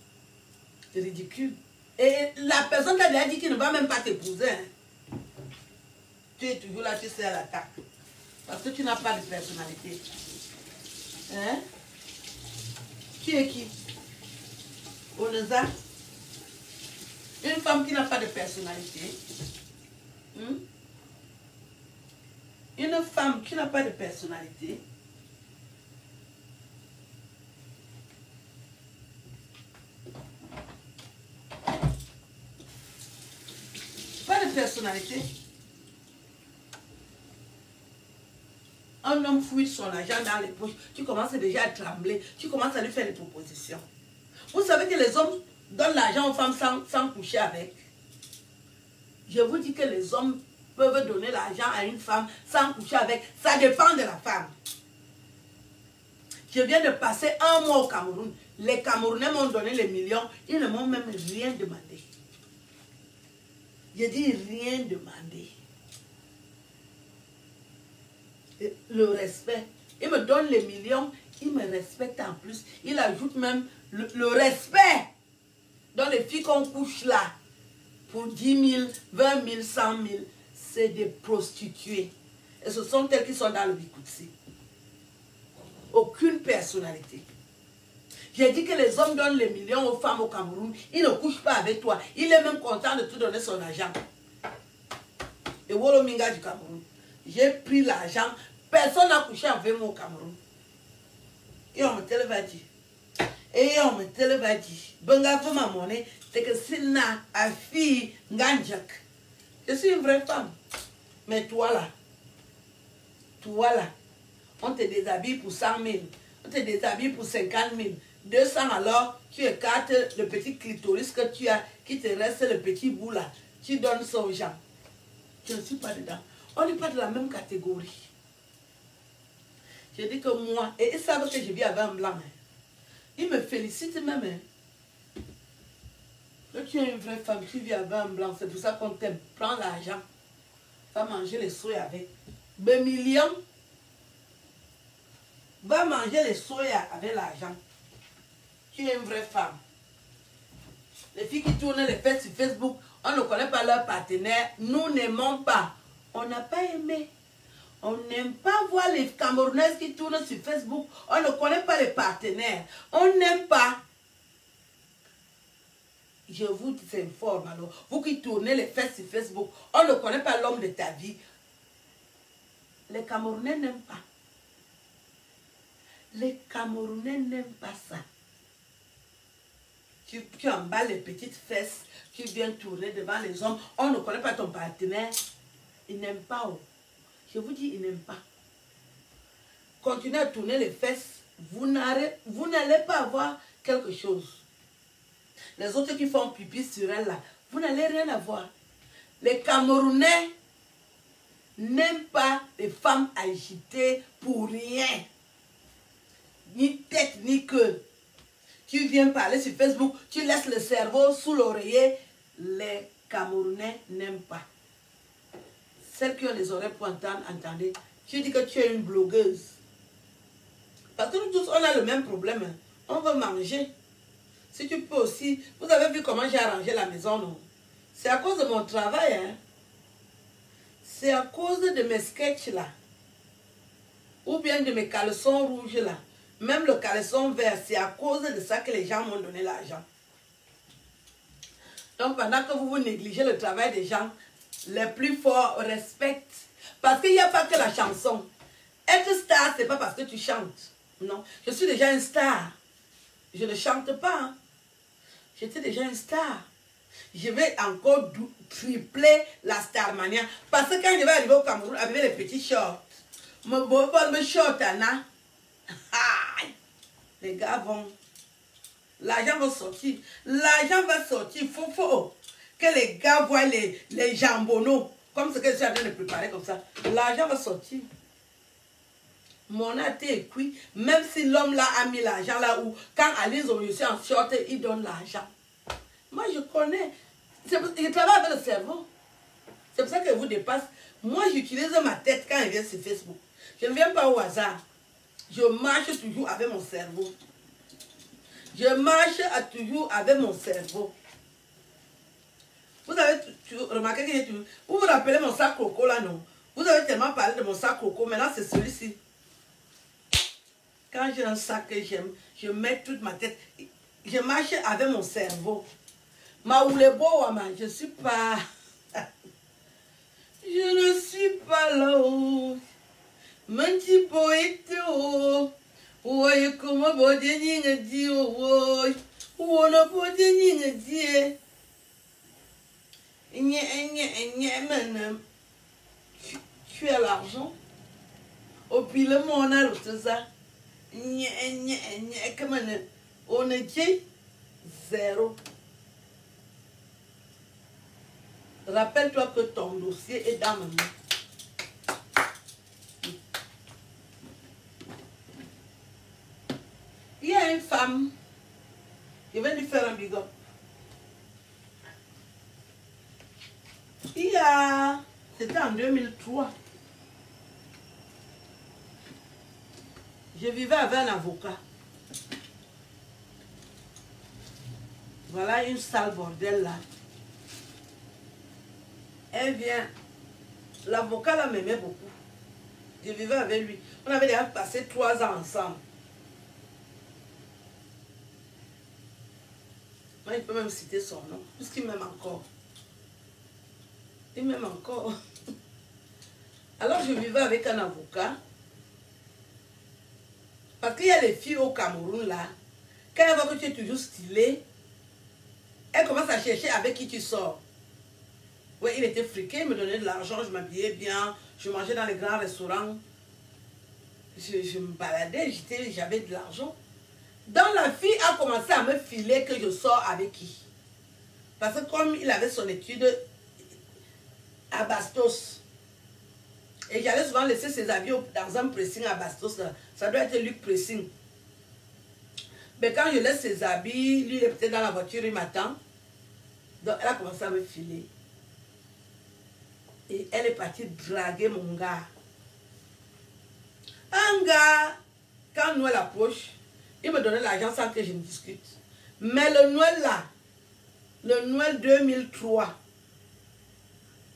C'est ridicule. Et la personne t'a déjà dit qu'il ne va même pas t'épouser. Hein. Tu es toujours là, tu sais à l'attaque. Parce que tu n'as pas de personnalité. Hein? Tu es qui? Oneza? Une femme qui n'a pas de personnalité. Une femme qui n'a pas de personnalité. Pas de personnalité. Un homme fouille son argent dans les poches, tu commences déjà à trembler, tu commences à lui faire des propositions. Vous savez que les hommes donnent l'argent aux femmes sans coucher avec. Je vous dis que les hommes peuvent donner l'argent à une femme sans coucher avec. Ça dépend de la femme. Je viens de passer un mois au Cameroun. Les Camerounais m'ont donné les millions, ils ne m'ont même rien demandé. Je dis rien demandé. Le respect. Il me donne les millions, il me respecte en plus. Il ajoute même le respect. Dans les filles qu'on couche là, pour 10 000, 20 000, 100 000, c'est des prostituées. Et ce sont elles qui sont dans le Bikutsi. Aucune personnalité. J'ai dit que les hommes donnent les millions aux femmes au Cameroun. Ils ne couchent pas avec toi. Il est même content de te donner son argent. Et Wolominga du Cameroun. J'ai pris l'argent. Personne n'a couché avec moi au Cameroun. Et on me va dire. Et on me va dire. Benga veut ma monnaie. C'est que Sina a fille Nganjak. Je suis une vraie femme. Mais toi là. On te déshabille pour 100 000. On te déshabille pour 50 000. 200 alors, tu écartes le petit clitoris que tu as, qui te reste le petit bout là. Tu donnes ça aux gens. Je ne suis pas dedans. On n'est pas de la même catégorie. Je dis que moi, et ils savent que je vis avec un blanc. Hein. Ils me félicitent même. Hein. Que tu es une vraie femme, tu vis avec un blanc. C'est pour ça qu'on t'aime. Prends l'argent. Va manger les soya avec. Ben million. Va manger les soya avec l'argent. Tu es une vraie femme. Les filles qui tournent les fesses sur Facebook, on ne connaît pas leur partenaire. Nous n'aimons pas. On n'a pas aimé. On n'aime pas voir les Camerounaises qui tournent sur Facebook. On ne connaît pas les partenaires. On n'aime pas. Je vous informe alors. Vous qui tournez les fesses sur Facebook, on ne connaît pas l'homme de ta vie. Les Camerounais n'aiment pas. Les Camerounais n'aiment pas ça. Tu emballes les petites fesses, tu viens tourner devant les hommes, on ne connaît pas ton partenaire. Ils n'aiment pas. Oh. Je vous dis, ils n'aiment pas. Continuez à tourner les fesses, vous n'allez pas avoir quelque chose. Les autres qui font pipi sur elle là, vous n'allez rien avoir. Les Camerounais n'aiment pas les femmes agitées pour rien. Ni tête, ni queue. Tu viens parler sur Facebook, tu laisses le cerveau sous l'oreiller. Les Camerounais n'aiment pas. Celles qui ont les oreilles pour entendre, entendez. Tu dis que tu es une blogueuse. Parce que nous tous, on a le même problème. Hein. On veut manger. Si tu peux aussi... Vous avez vu comment j'ai arrangé la maison, non? C'est à cause de mon travail. Hein. C'est à cause de mes sketchs là. Ou bien de mes caleçons rouges là. Même le caleçon vert, c'est à cause de ça que les gens m'ont donné l'argent. Donc pendant que vous négligez le travail des gens, les plus forts respectent. Parce qu'il n'y a pas que la chanson. Être star, ce n'est pas parce que tu chantes. Non, je suis déjà une star. Je ne chante pas. Hein. J'étais déjà une star. Je vais encore tripler la Starmania. Parce que quand je vais arriver au Cameroun avec les petits shorts, me short, Anna. Les gars vont... L'argent va sortir. L'argent va sortir. Il faut que les gars voient les jambonneaux. Comme ce que je suis en train de préparer comme ça. L'argent va sortir. Mon athée est cuit. Même si l'homme là a mis l'argent là où, quand Alice je suis en short, il donne l'argent. Moi, je connais. Je travaille avec le cerveau. C'est pour ça que je vous dépasse. Moi, j'utilise ma tête quand je viens sur Facebook. Je ne viens pas au hasard. Je marche toujours avec mon cerveau. Je marche toujours avec mon cerveau. Vous avez remarqué que vous vous rappelez mon sac coco là, non? Vous avez tellement parlé de mon sac coco, maintenant c'est celui-ci. Quand j'ai un sac que j'aime, je mets toute ma tête. Je marche avec mon cerveau. Ma oulebo wama, je ne suis pas... je ne suis pas là-haut. Menti poète oh. Woy comment bode ninga di woy. Wona bode ninga di. Madame. Tu as l'argent. Au pile mon a tout ça. Comment on est dit zéro. Rappelle-toi que ton dossier est dans ma main. Il y a une femme, je vais lui faire un big up. C'était en 2003. Je vivais avec un avocat. Voilà une sale bordel là. Elle vient. L'avocat là m'aimait beaucoup. Je vivais avec lui. On avait déjà passé 3 ans ensemble. Moi, je peux même citer son nom, puisqu'il m'aime encore. Il m'aime encore. Alors, je vivais avec un avocat. Parce qu'il y a les filles au Cameroun, là. Quand elle voit que tu es toujours stylé, elle commence à chercher avec qui tu sors. Oui, il était friqué, il me donnait de l'argent, je m'habillais bien, je mangeais dans les grands restaurants. Je me baladais, j'avais de l'argent. Donc la fille a commencé à me filer que je sors avec qui. Parce que comme il avait son étude à Bastos, et j'allais souvent laisser ses habits dans un pressing à Bastos, là. Ça doit être Luc Pressing. Mais quand je laisse ses habits, lui il est peut-être dans la voiture, il m'attend. Donc elle a commencé à me filer. Et elle est partie draguer mon gars. Un gars, quand Noël approche, il me donnait l'argent sans que je me discute. Mais le Noël là, le Noël 2003,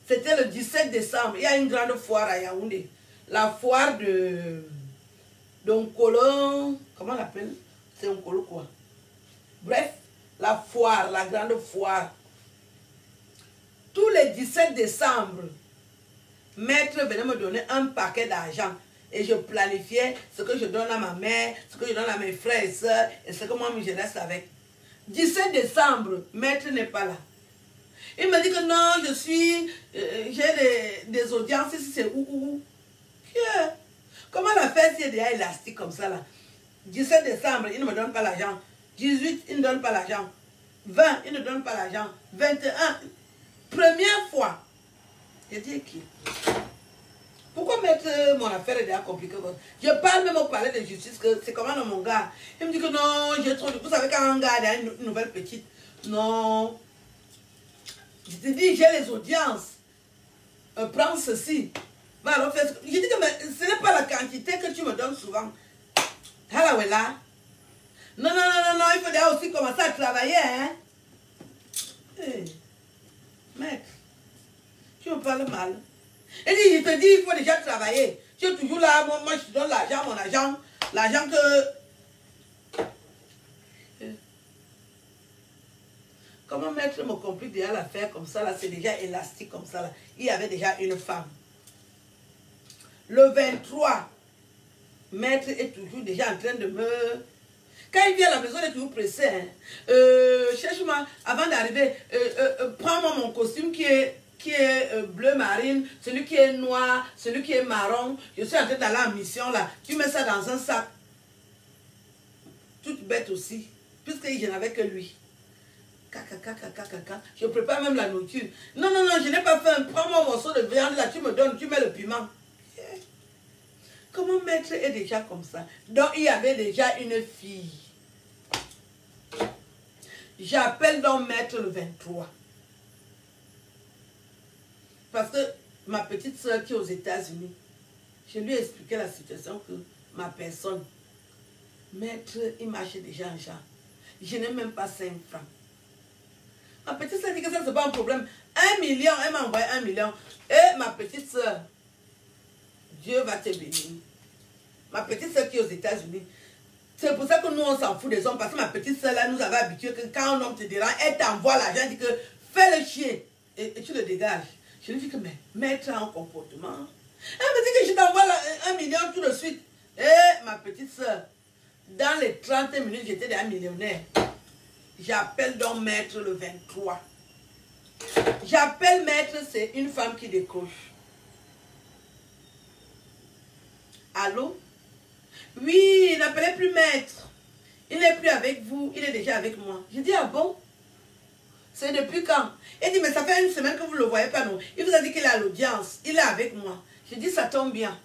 c'était le 17 décembre. Il y a une grande foire à Yaoundé. La foire d'Onkolo, comment on l'appelle? C'est Onkolo quoi? Bref, la foire, la grande foire. Tous les 17 décembre, maître venait me donner un paquet d'argent. Et je planifiais ce que je donne à ma mère, ce que je donne à mes frères et soeurs, et ce que moi je reste avec. 17 décembre, maître n'est pas là. Il me dit que non, j'ai des audiences, ici c'est où. Comment la fête est déjà élastique comme ça là? 17 décembre, il ne me donne pas l'argent. 18, il ne donne pas l'argent. 20, il ne donne pas l'argent. 21, première fois. J'ai dit qui? Pourquoi mettre mon affaire est déjà compliquée? Je parle même au palais de justice que c'est comment mon gars. Il me dit que non, j'ai trop de... Vous savez quand un gars a une nouvelle petite. Non. Je te dis, j'ai les audiences. Prends ceci. Va alors faire ce que... Je dis que mais, ce n'est pas la quantité que tu me donnes souvent. Halawela. Non, il faut déjà aussi commencer à travailler, hein. Hey. Mec, tu me parles mal. Et dit, je te dis, il faut déjà travailler. Tu es toujours là, moi je te donne l'argent, mon argent. L'argent que... Comment maître me complique déjà l'affaire comme ça, là, c'est déjà élastique comme ça, là. Il y avait déjà une femme. Le 23, maître est toujours déjà en train de me... Quand il vient à la maison, il est toujours pressé. Hein. Cherche-moi, avant d'arriver, prends-moi mon costume qui est bleu marine, celui qui est noir, celui qui est marron. Je suis en train d'aller en mission là. Tu mets ça dans un sac. Toute bête aussi. Puisque je n'avais que lui. Je prépare même la nourriture. Non, je n'ai pas faim. Prends-moi un morceau de viande là, tu me donnes, tu mets le piment. Comment maître est déjà comme ça? Donc il y avait déjà une fille. J'appelle donc maître le 23. Parce que ma petite soeur qui est aux États-Unis, je lui ai expliqué la situation que ma personne, maître, il marchait déjà en genre. Je n'ai même pas 5 francs. Ma petite soeur dit que ça, c'est pas un problème. 1 million, elle m'a envoyé 1 million. Et ma petite soeur, Dieu va te bénir. Ma petite soeur qui est aux États-Unis. C'est pour ça que nous, on s'en fout des hommes. Parce que ma petite soeur, là, nous avait habitué que quand un homme te dérange, elle t'envoie l'argent, elle dit que fais le chien. Et tu le dégages. Je lui dis que, mais maître un comportement. Elle me dit que je t'envoie 1 million tout de suite. Et ma petite soeur, dans les 30 minutes, j'étais déjà millionnaire. J'appelle donc maître le 23. J'appelle maître, c'est une femme qui décroche. Allô? Oui, n'appelez plus maître. Il n'est plus avec vous, il est déjà avec moi. Je dis, ah bon? C'est depuis quand? Il dit, mais ça fait 1 semaine que vous ne le voyez pas, non? Il vous a dit qu'il est à l'audience, il est avec moi. Je dis, ça tombe bien.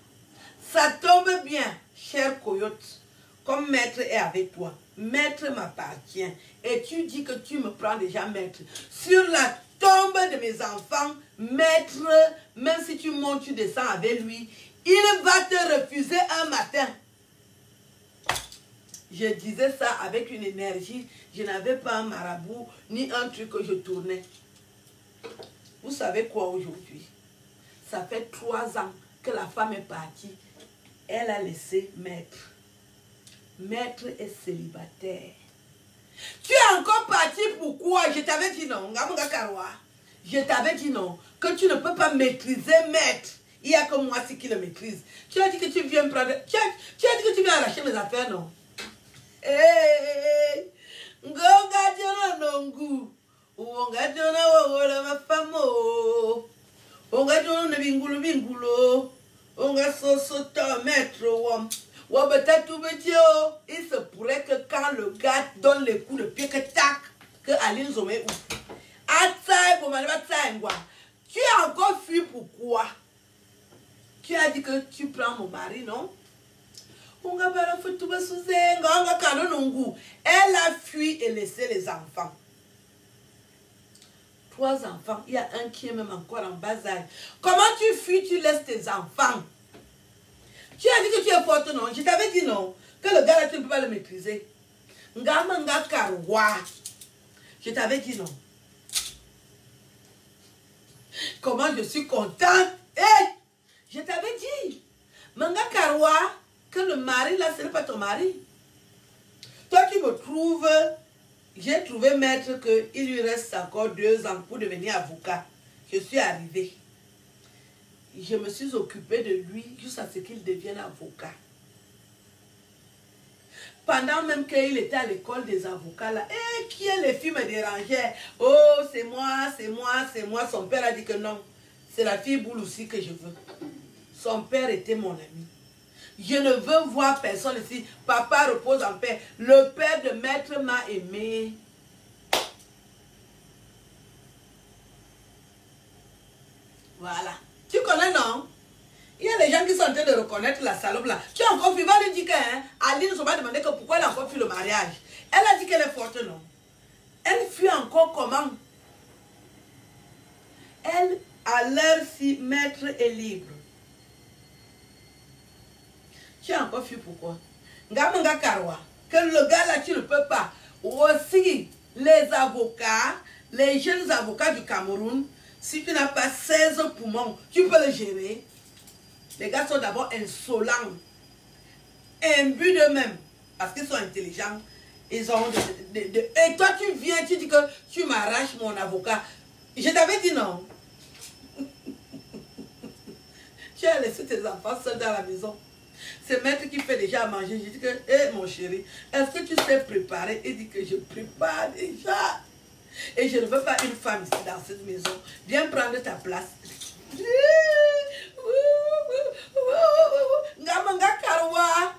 Ça tombe bien, cher coyote. Comme maître est avec toi, maître m'appartient. Et tu dis que tu me prends déjà maître. Sur la tombe de mes enfants, maître, même si tu montes, tu descends avec lui, il va te refuser un matin. Je disais ça avec une énergie. Je n'avais pas un marabout, ni un truc que je tournais. Vous savez quoi aujourd'hui? Ça fait 3 ans que la femme est partie. Elle a laissé maître. Maître est célibataire. Tu es encore parti pourquoi? Pourquoi? Je t'avais dit non. Je t'avais dit non. Que tu ne peux pas maîtriser maître. Il n'y a que moi qui le maîtrise. Tu as dit que tu viens prendre... Tu as dit que tu viens arracher mes affaires, non? Hey! Ngonga jona nongu. Uonga jona wawola mafamo. Onga jona bingulo. Onga soto maître wam. Il se pourrait que quand le gars donne les coups de pied que tac, que Aline Zomé ou. Tu as encore fui pourquoi? Tu as dit que tu prends mon mari, non? Elle a fui et laissé les enfants. 3 enfants, il y a un qui est même encore en bas âge. Comment tu fuis, tu laisses tes enfants? Tu as dit que tu es forte, non? Je t'avais dit non. Que le gars là, tu ne peux pas le maîtriser. Je t'avais dit non. Comment je suis contente. Hey! Je t'avais dit. Manga Karwa, que le mari là, ce n'est pas ton mari. Toi qui me trouves, j'ai trouvé maître qu'il lui reste encore 2 ans pour devenir avocat. Je suis arrivée. Je me suis occupée de lui jusqu'à ce qu'il devienne avocat. Pendant même qu'il était à l'école des avocats là, et qui est les filles me dérangeaient. Oh, c'est moi, c'est moi, c'est moi. Son père a dit que non. C'est la fille boule aussi que je veux. Son père était mon ami. Je ne veux voir personne ici. Papa repose en paix. Le père de maître m'a aimé. Voilà. Tu connais, non? Il y a des gens qui sont en train de reconnaître la salope là. Tu as encore vu, va lui dire qu'Aline ne m'a demandé que pourquoi elle a encore fait le mariage. Elle a dit qu'elle est forte, non? Elle fuit encore comment? Elle, à l'heure si maître est libre. Tu as encore fui pourquoi? Ngamanga Karwa, que le gars là, tu ne peux pas. Aussi, les avocats, les jeunes avocats du Cameroun, si tu n'as pas 16 poumons, tu peux le gérer. Les gars sont d'abord insolents, imbus d'eux-mêmes, parce qu'ils sont intelligents. Ils ont et toi, tu viens, tu dis que tu m'arraches mon avocat. Je t'avais dit non. Tu as laissé tes enfants seuls dans la maison. C'est maître qui fait déjà à manger. Je dis que, hé mon chéri, est-ce que tu sais préparer? Il dit que je prépare déjà. Et je ne veux pas une femme ici dans cette maison. Viens prendre ta place. Ngamanga Karwa.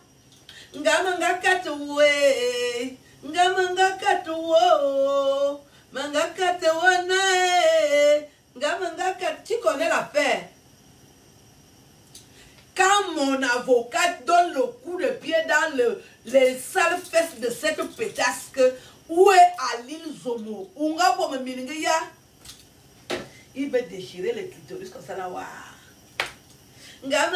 Ngamanga Katuwe. Ngamanga Katuwo. Manga Katuwana. Ngamanga Katuwe. Tu connais l'affaire. Quand mon avocat donne le coup de pied dans les sales fesses de cette pétasque, où est Aline Zomo? Il va déchirer les clitoris comme ça là. La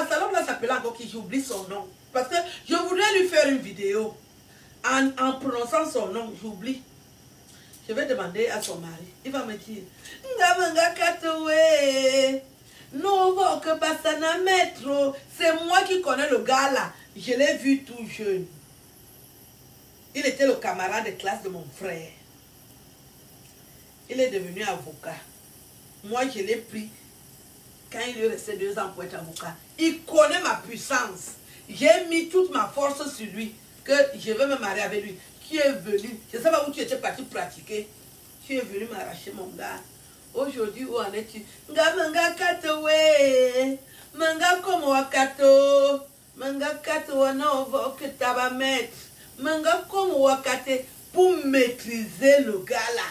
salope là s'appelle encore qui j'oublie son nom. Parce que je voudrais lui faire une vidéo. En prononçant son nom, j'oublie. Je vais demander à son mari. Il va me dire. Non, que Bassana Maître. C'est moi qui connais le gars là. Je l'ai vu tout jeune. Il était le camarade de classe de mon frère. Il est devenu avocat. Moi, je l'ai pris quand il lui restait 2 ans pour être avocat. Il connaît ma puissance. J'ai mis toute ma force sur lui. Que je veux me marier avec lui. Qui est venu. Je ne sais pas où tu étais parti pratiquer. Tu es venu m'arracher mon gars. Aujourd'hui, où en es-tu? Manga kato we. Manga como wakato. Manga kato wanovo que t'aba mettre. Manga como wakate. Pour maîtriser le gars là.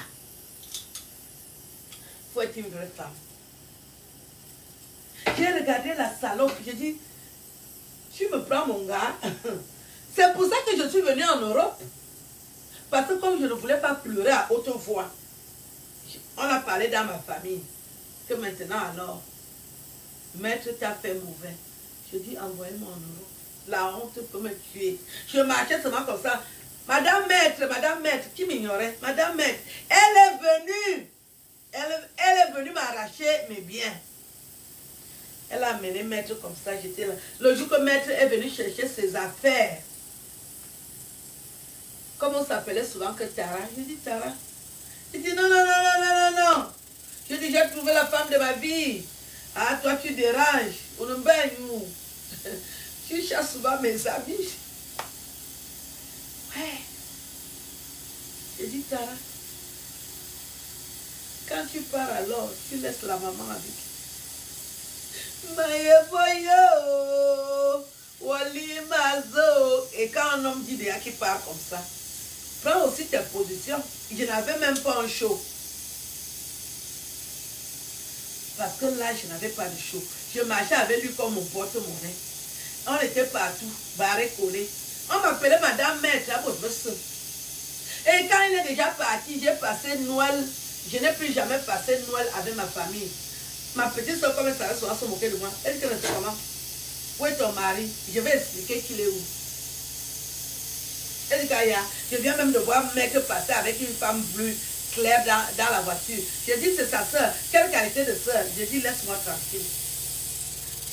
Faut être une vraie femme. J'ai regardé la salope. J'ai dit, tu me prends mon gars. C'est pour ça que je suis venue en Europe. Parce que comme je ne voulais pas pleurer à haute voix. On a parlé dans ma famille. Que maintenant alors, maître t'a fait mauvais. Je dis, envoyez-moi en Europe. La honte peut me tuer. Je marchais seulement comme ça. Madame maître, qui m'ignorait. Madame maître, elle est venue. Elle est venue m'arracher mes biens. Elle a amené maître comme ça, j'étais là. Le jour que maître est venu chercher ses affaires, comme on s'appelait souvent que Tara, je dis Tara. Il dit non, non, non, non, non, non, non. Je dis, j'ai trouvé la femme de ma vie. Ah, toi, tu déranges. On ne baigne, nous. Tu chasses souvent mes amis. Ouais. Je dis, Tara, quand tu pars alors, tu laisses la maman avec. Et quand un homme dit déjà qu'il part comme ça, prends aussi tes positions. Je n'avais même pas un show. Parce que là, je n'avais pas de show. Je marchais avec lui comme mon porte-monnaie. On était partout, barré, collé. On m'appelait Madame Maître à votre soeur. Et quand il est déjà parti, j'ai passé Noël. Je n'ai plus jamais passé Noël avec ma famille. Ma petite soeur, comme elle savait, se moquer de moi. Elle dit que je sais comment. Où est ton mari? Je vais expliquer qu'il est où. Elle dit Kaya, je viens même de voir un mec passer avec une femme bleue claire dans la voiture. Je dis c'est sa soeur. Quelle qualité de soeur? Je dis laisse-moi tranquille.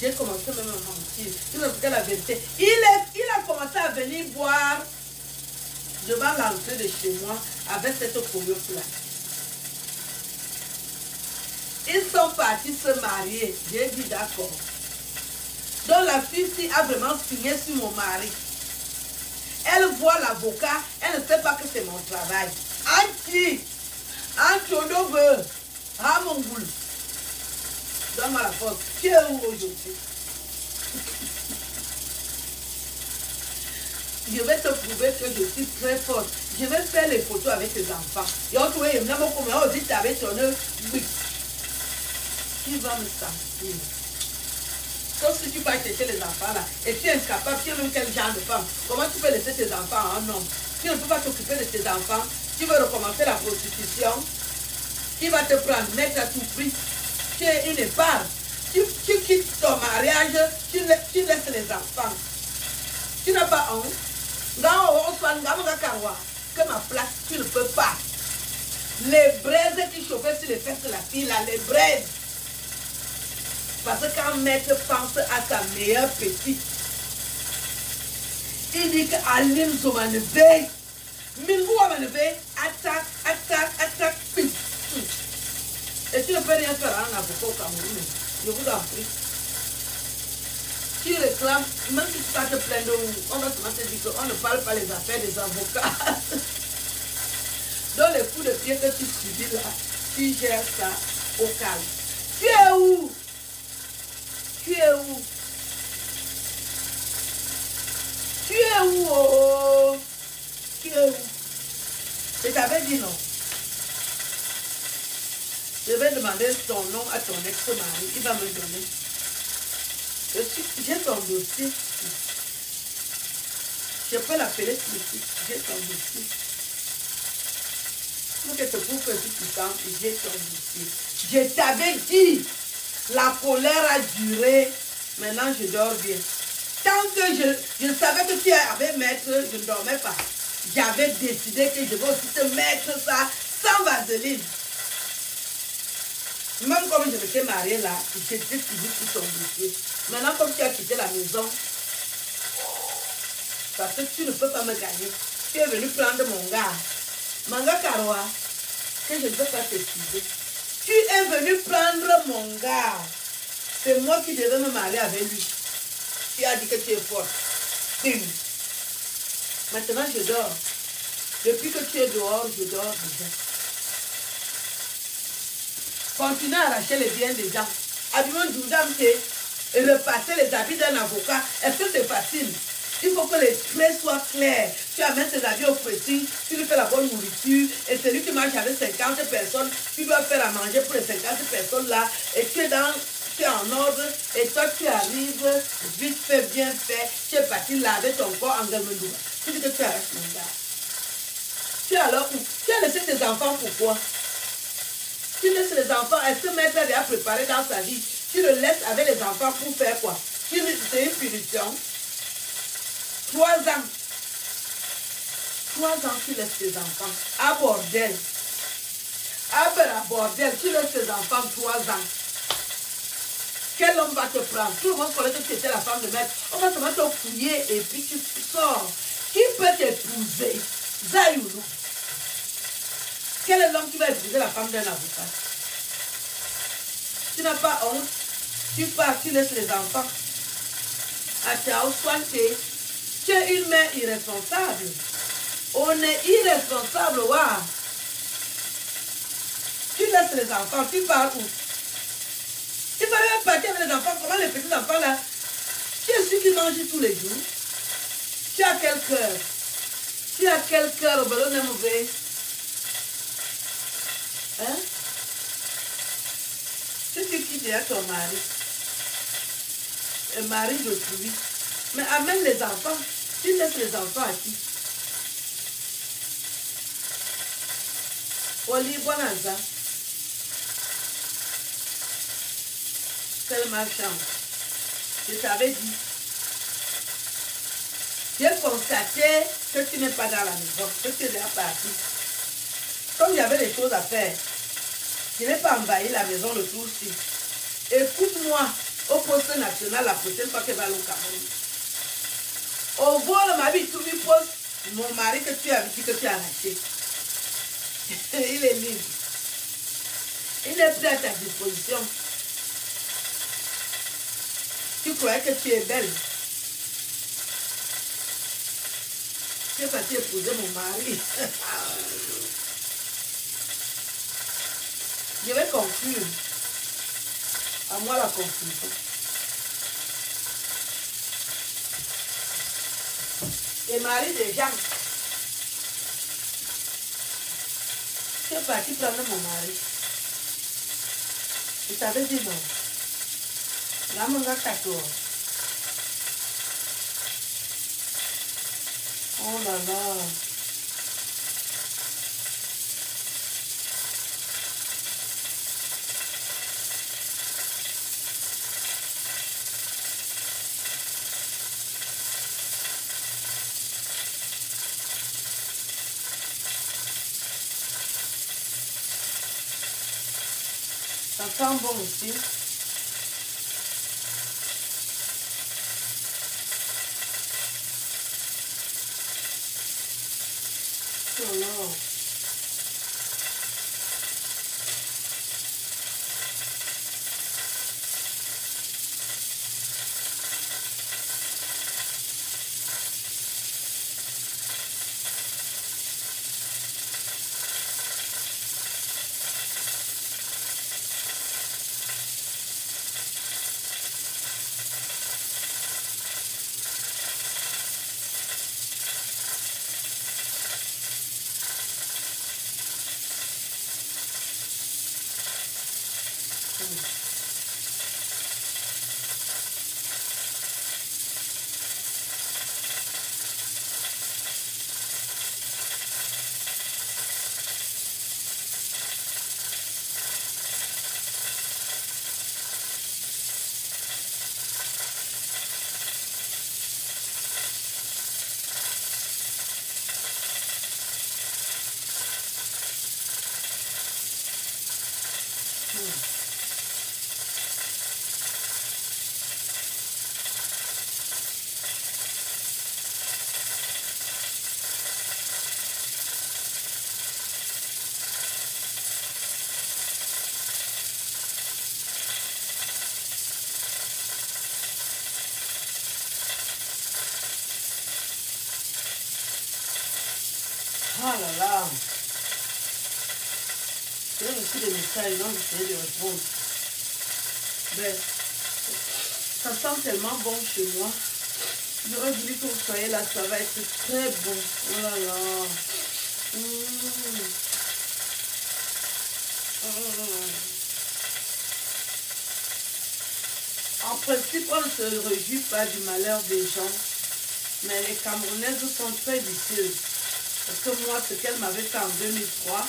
J'ai commencé même à mentir. Je vous explique la vérité. Il a commencé à venir boire devant l'entrée de chez moi avec cette coyote-là. Ils sont partis se marier. J'ai dit d'accord. Donc la fille a vraiment signé sur mon mari. Elle voit l'avocat, elle ne sait pas que c'est mon travail. Anti, Antonobe, ah mon boule. Donne-moi la force. Tu es où aujourd'hui? Je vais te prouver que je suis très forte. Je vais faire les photos avec tes enfants. Et on trouve, il me dit, tu avais ton œuf. Oui. Qui va me sentir? Sauf si tu vas chercher les enfants là, et tu es incapable, tu es même quel genre de femme. Comment tu peux laisser tes enfants à un homme? Tu ne peux pas t'occuper de tes enfants. Tu veux recommencer la prostitution. Qui va te prendre, mettre à tout prix. Tu es une épargne. Tu quittes ton mariage, tu laisses les enfants. Tu n'as pas honte. Que ma place, tu ne peux pas. Les braises qui chauffaient sur les fesses de la fille là, les braises. Parce que quand maître pense à sa meilleure petite, il dit qu'Aline Zomanebe, Mingo Manebe, attaque, et tu ne peux rien faire à un avocat au Cameroun. Je vous en prie. Tu réclames, même si tu vas te plaindre, on va seulement te dire qu'on ne parle pas les affaires des avocats. Donc les coups de pied que tu subis là, tu gères ça au calme. Tu es où? Tu es où? Tu es où? Oh? Tu es où? Je t'avais dit non. Je vais demander ton nom à ton ex-mari. Il va me donner. J'ai ton dossier. Je peux l'appeler tout de suite. J'ai ton dossier. Pour que tu prouves que tu t'entends, j'ai ton dossier. Je t'avais dit. La colère a duré. Maintenant, je dors bien. Tant que je savais que tu avais maître, je ne dormais pas. J'avais décidé que je vais aussi te mettre ça sans vaseline. Même comme je m'étais mariée là, j'étais toujours sur ton dossier. Maintenant, comme tu as quitté la maison, parce que tu ne peux pas me gagner, tu es venu prendre mon gars. Manga Karoa, que je ne peux pas t'excuser. Tu es venu prendre mon gars. C'est moi qui devais me marier avec lui. Tu as dit que tu es forte. Maintenant, je dors. Depuis que tu es dehors, je dors déjà. Continue à arracher les biens des gens. Abîmons du dame et repasser les habits d'un avocat. Est-ce que c'est facile? Il faut que les traits soient clairs. Tu amènes tes habits au pressing, tu lui fais la bonne nourriture. Et celui qui marche avec 50 personnes, tu dois faire à manger pour les 50 personnes là. Et tu es en ordre. Et toi, tu arrives, vite fait, bien fait. Tu es parti laver ton corps en Gameloua. Tu dis que tu arrêtes mon gars. Tu es alors où? Tu as laissé tes enfants pourquoi? Tu laisses les enfants, est-ce que maître a déjà préparé dans sa vie? Tu le laisses avec les enfants pour faire quoi? C'est une punition. 3 ans. 3 ans, tu laisses tes enfants. À bordel. À bordel, tu laisses tes enfants 3 ans. Quel homme va te prendre? Tout le monde connaît que tu étais la femme de maître. On va seulement te fouiller et puis tu sors. Qui peut t'épouser? Zayoulou. Quel est l'homme qui va épouser la femme d'un avocat? Tu n'as pas honte. Tu pars, tu laisses les enfants. À Tao, tu es une mère irresponsable. On est irresponsable, waouh. Tu laisses les enfants, tu pars où? Il fallait même partir avec les enfants. Comment les petits enfants là? Tu es sûr qu'ils mangent tous les jours? Tu as quel cœur? Tu as quel cœur au ballon de mauvais? Hein? Si tu quittes déjà ton mari, le mari d'autrui, mais amène les enfants. Tu laisses les enfants à qui? Oli Bonaza. Quelle malchance. Je t'avais dit. J'ai constaté que tu n'es pas dans la maison, que tu es déjà parti. Comme il y avait des choses à faire, je n'ai pas envahi la maison le tour-ci. Écoute-moi au poste national la prochaine fois qu'elle va aller au Cameroun. Au vol, ma vie, tu lui poses mon mari que tu as dit que tu as arraché. Il est libre. Il n'est plus à ta disposition. Tu croyais que tu es belle. Tu es parti épouser mon mari. Je vais conclure. À moi la conclusion. Les maris des gens. Tu es parti prendre mon mari. Je t'avais dit non. Là, mon gars, 14. Oh là là. Ça sent bon aussi. Oh non. Oh là là. J'ai reçu des messages, donc j'essaie de répondre. Ben, ça sent tellement bon chez moi. J'aurais voulu que vous soyez là, ça va être très bon. Oh là là. En principe, on ne se réjouit pas du malheur des gens. Mais les Camerounaises sont très difficiles. Parce que moi, ce qu'elle m'avait fait en 2003,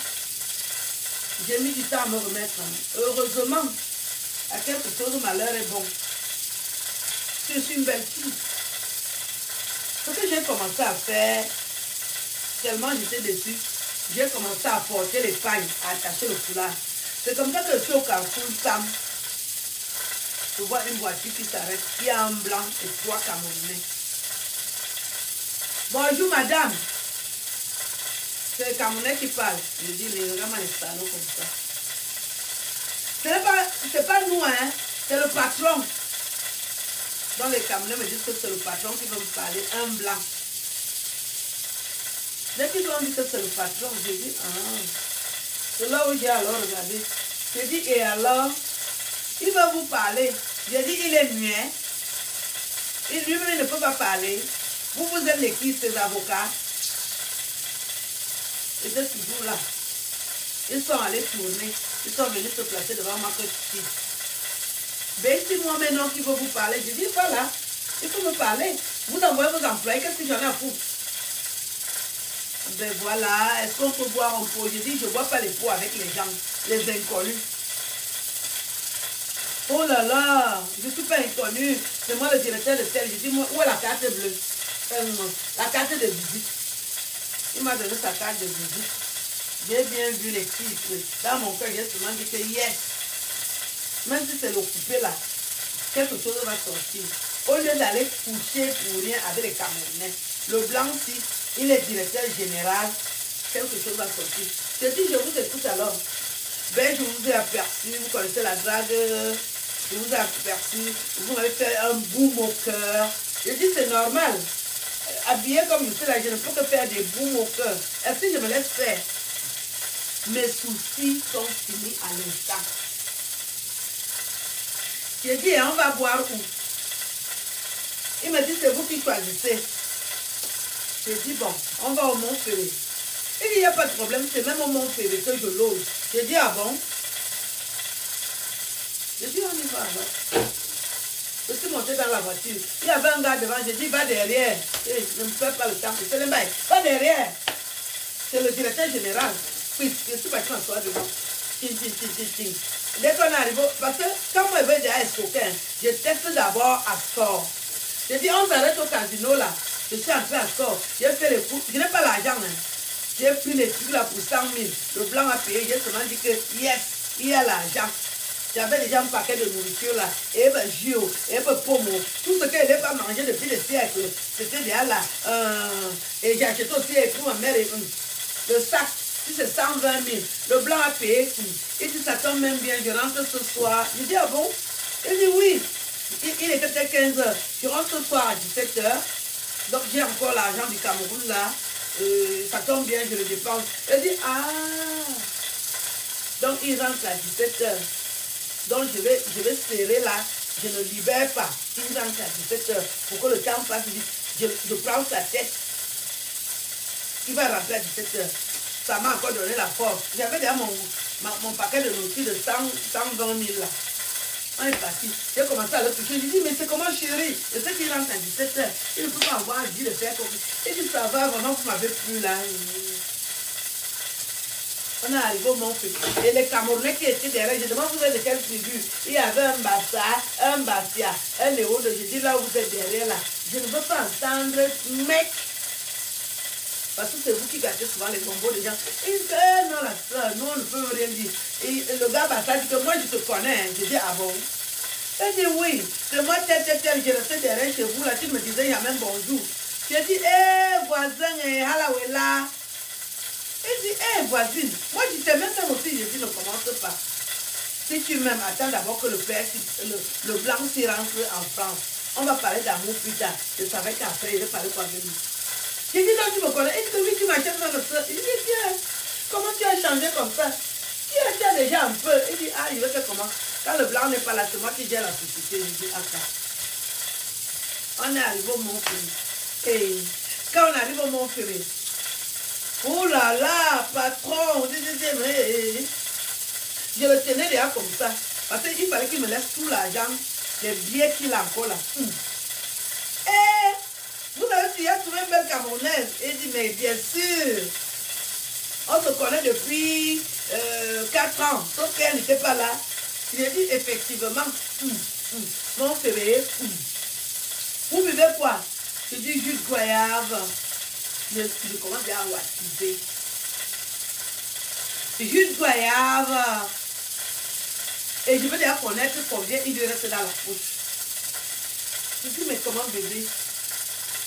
j'ai mis du temps à me remettre. Heureusement, à quelque chose, le malheur est bon. Je suis une belle fille. Ce que j'ai commencé à faire, tellement j'étais déçue, j'ai commencé à porter les pagnes, à attacher le foulard. C'est comme ça que je suis au Carrefour Sam. Je vois une voiture qui s'arrête, qui est en blanc et 3 Camerounais. Bonjour madame. C'est le Camerounais qui parle. Je dis les vraiment les salauds comme ça. C'est pas nous, hein. C'est le patron. Donc les Camerounais me disent que c'est le patron qui veut me parler. Un blanc. Dès qu'ils ont dit que c'est le patron, j'ai dit, ah. C'est là où j'ai alors regardé. J'ai dit, et alors, il veut vous parler. J'ai dit, il est muet. Et lui-même, il ne peut pas parler. Vous êtes les qui, ces avocats? Et de ce jour-là, ils sont allés tourner. Ils sont venus se placer devant moi que tu. Ben, si moi maintenant qui veut vous parler, je dis, voilà, il faut me parler. Vous envoyez vos employés, qu'est-ce que j'en ai à foutre? Ben voilà, est-ce qu'on peut boire un pot? Je dis, je ne bois pas les pots avec les gens, les inconnus. Oh là là, je ne suis pas inconnu. C'est moi le directeur de tel. Je dis, où est la carte bleue? La carte de visite. Il m'a donné sa carte de visite. J'ai bien vu les titres. Dans mon cœur, j'ai seulement dit que yes. Même si c'est l'occupé là, quelque chose va sortir. Au lieu d'aller coucher pour rien avec les Camerounais, le blanc, si il est directeur général, quelque chose va sortir. Je dis, je vous écoute alors. Ben, je vous ai aperçu, vous connaissez la drague, je vous ai aperçu, vous m'avez fait un boum au cœur. Je dis, c'est normal. Habillé comme je suis là, je ne peux que faire des boumes au cœur. Est-ce que je me laisse faire? Mes soucis sont finis à l'instant. J'ai dit, on va boire où? Il m'a dit, c'est vous qui choisissez. J'ai dit, bon, on va au Mont-Ferré. Il dit, il n'y a pas de problème, c'est même au Mont-Ferré que je loge. J'ai dit, ah bon? J'ai dit, on y va alors. Je suis monté dans la voiture. Il y avait un gars devant, j'ai dit, va derrière. Et je ne me fais pas le temps, c'est le bail. Va derrière. C'est le directeur général. Oui, je suis parti en soi devant. Dès qu'on est arrivé, parce que quand moi je vais déjà escroquer, je teste d'abord à score. J'ai dit, on s'arrête au casino là. Je suis entré à score. J'ai fait les coups. Je n'ai pas l'argent. Hein. J'ai pris les trucs là pour 100 000. Le blanc a payé. J'ai seulement dit que yes, il y a l'argent. J'avais déjà un paquet de nourriture là. Et ben Gio, et ben Pomo. Tout ce qu'elle n'avait pas mangé depuis des siècles. C'était déjà là. Et j'ai acheté aussi pour ma mère. Le sac. Si c'est 120 000, le blanc a payé tout. Il dit, ça tombe même bien, je rentre ce soir. Je dis, ah bon? Il dit, oui. Il était peut-être 15 h. Je rentre ce soir à 17 h. Donc, j'ai encore l'argent du Cameroun là. Ça tombe bien, je le dépense. Il dit, ah. Donc, il rentre à 17 h. Donc, je vais serrer là. Je ne libère pas. Il rentre à 17 h. Pour que le temps passe vite. Je prends sa tête. Il va rentrer à 17 h. Ça m'a encore donné la force. J'avais déjà mon paquet de nourriture de 120 000 là. On est parti. J'ai commencé à le toucher. Je lui dis, mais c'est comment chérie? Je sais qu'il rentre à 17 h. Il ne peut pas avoir envie de faire comme ça. Il dit, ça va, vraiment, vous m'avez plu là. On est arrivé au Mont-Ferré. Et les Camerounais qui étaient derrière, je demande, vous êtes de quelle tribu? Il y avait un Bassa, un Bassia, un Léo. Je dis, là où vous êtes derrière là. Je ne veux pas entendre, mec. Parce que c'est vous qui gâtez souvent les combos des gens. Il dit, non, la soeur, nous, on ne peut rien dire. Et le gars Bassa dit que moi, je te connais. Je dis, ah bon? Il dit, oui, c'est moi, tel, je restais derrière chez vous, là, tu me disais, il y a même bonjour. Je dis, voisin, halawela. Il dit, voisine, moi, je t'aime même aussi. Je dis, ne commence pas. Si tu m'aimes, attends d'abord que le père, le blanc, s'y rentre en France. On va parler d'amour plus tard. Je savais qu'après, il va parler quoi avec lui. J'ai dit, non, tu me connais. Il dit, oui, tu m'achètes dans le soeur. Il dit, tiens, comment tu as changé comme ça? Tu as déjà un peu. Il dit, ah, il veut faire comment? Quand le blanc n'est pas là, c'est moi qui gère la société. Je dis, ah, ça. On est arrivé au Mont-Ferré. Et quand on arrive au Mont-Ferré, oh là là, patron, je le tenais déjà comme ça. Parce qu'il fallait qu'il me laisse tout l'argent, les billets qu'il a encore là. Vous avez tu as trouvé une belle Camerounaise. Il dit, mais bien sûr. On se connaît depuis 4 ans. Sauf qu'elle n'était pas là. Il a dit, effectivement, mon frère, vous buvez quoi? Je dis, jus de goyave. Je commence déjà à wattiser. Jus de goyave. Et je veux déjà connaître combien il lui reste dans la bouche. Je dis, mais comment bébé?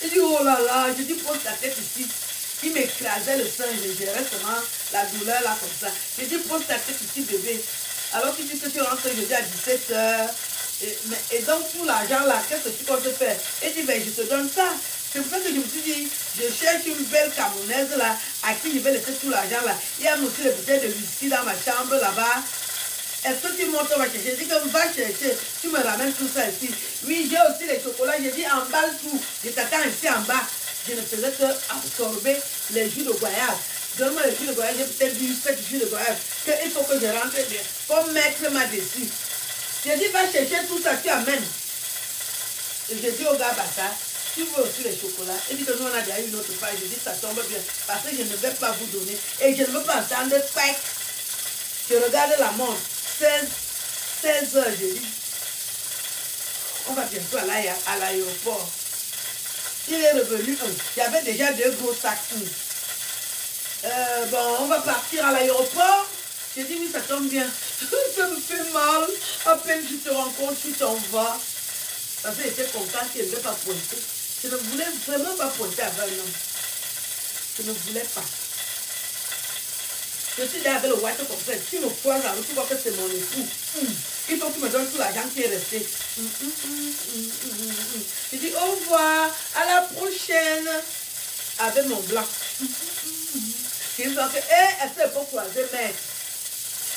Il dit, oh là là, je dis, pose ta tête ici. Il m'écrasait le sein, je gérais seulement la douleur là comme ça. J'ai dit, pose ta tête ici, bébé. Alors qu'il dit que tu rentres jeudi à 17 h. Et donc, tout l'argent là, qu'est-ce que tu comptes faire? Et dit, ben, je te donne ça. C'est pour ça que je me suis dit, je cherche une belle Camerounaise là, à qui je vais laisser tout l'argent là. Il y a aussi les bouteilles de whisky dans ma chambre là-bas. Est-ce que tu montes, on va chercher? J'ai dit que va chercher, tu me ramènes tout ça ici. Oui, j'ai aussi les chocolats, j'ai dit emballe tout. Je t'attends ici en bas. Je ne faisais que absorber les jus de goyave. Donne-moi les jus de goyave, j'ai peut-être bu 7 jus de goyave. Il faut que je rentre bien. Comme mettre ma dessus. J'ai dit, va chercher tout ça, tu amènes. Et j'ai dit au gars, bâtard, tu veux aussi les chocolats? Il dit que nous, on a déjà eu une autre fois. J'ai dit, ça tombe bien. Parce que je ne vais pas vous donner. Et je ne veux pas entendre pack. Je regarde la montre. 16 heures, j'ai dit. On va bientôt aller à l'aéroport. Il est revenu. Il y avait déjà 2 gros sacs. Bon, on va partir à l'aéroport. J'ai dit, oui, ça tombe bien. Ça me fait mal. À peine tu te rencontres, tu t'en vas. Parce qu'il était content qu'il ne devait pas pointer. Je ne voulais vraiment pas pointer avec un homme. Je ne voulais pas. Je suis là avec le white comme ça. Tu me croises en route, tu vois que c'est mon époux. Il faut que tu me donnes tout l'argent qui est resté. Je dis au revoir, à la prochaine. Avec mon blanc. Il me dit que, est-ce qu'il faut croiser, mec?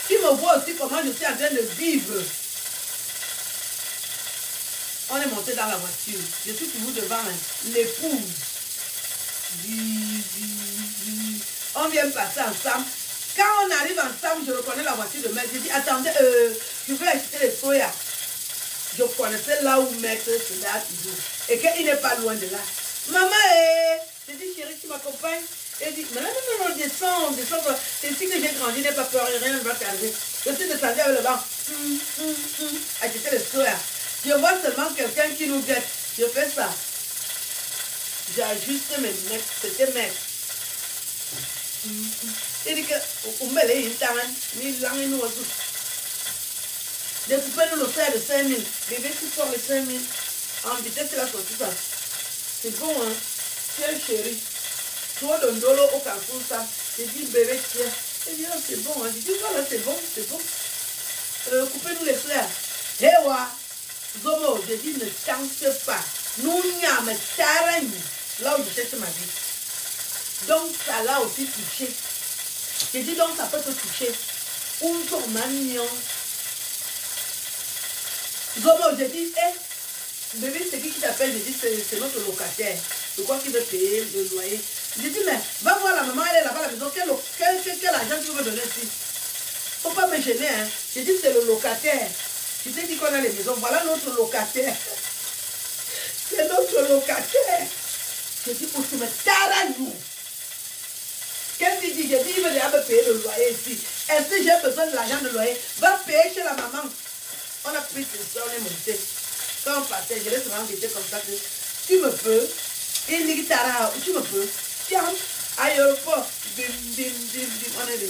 Tu me vois aussi comment je suis en train de vivre. On est monté dans la voiture. Je suis toujours devant l'épouse. On vient passer ensemble. Quand on arrive ensemble, je reconnais la voiture de maître. Je dis, attendez, je veux acheter les soya. Je connaissais là où maître se là toujours. Et qu'il n'est pas loin de là. Maman, je dis, chérie, tu m'accompagnes? Elle dit, mais non, descends. C'est ici que j'ai grandi, n'ai pas peur, rien ne va t'arriver. Je suis descendu avec le banc. Acheter les soya. Je vois seulement quelqu'un qui nous guette. Je fais ça. J'ajuste mes lunettes. C'était maître. Il dit que, on met les intérêts, ni langue nous aussi. Découpez-nous le fer de 5 000. Bébé, tu sors les 5 000. En vitesse, c'est la sortie ça. C'est bon, hein. Tiens, chérie. Toi, le dolo au carrefour, ça. J'ai dit, bébé, tiens. Il dit, oh, c'est bon, hein. J'ai dit, voilà, c'est bon. Coupez-nous les fleurs. Hé, wa. Zomo, j'ai dit, ne chante pas. Nous, n'y me tarani. Là où je cherche ma vie. Donc, ça l'a aussi touché. J'ai dit, donc, ça peut te toucher. Un jour, mignon. Zomo, j'ai dit, bébé, c'est qui t'appelle? J'ai dit, c'est notre locataire. Je crois qu'il veut payer le loyer. J'ai dit, mais va voir la maman, elle est là-bas à la maison. Quel argent tu veux donner ici? Faut pas me gêner, hein. J'ai dit, c'est le locataire. Je t'ai dit qu'on a les maisons. Voilà notre locataire. C'est notre locataire. J'ai dit, pour tu me taras, nous. Qu'est-ce qu'il dit? J'ai dit, il veut déjà me payer le loyer ici. Est-ce que j'ai besoin de l'argent de loyer? Va payer chez la maman. On a pris ses soeurs, on est monté. Quand on partait, je l'ai souvent dit comme ça que tu me peux. Il dit, Tara, tu me peux. Tiens, à l'aéroport. Bim, on est là.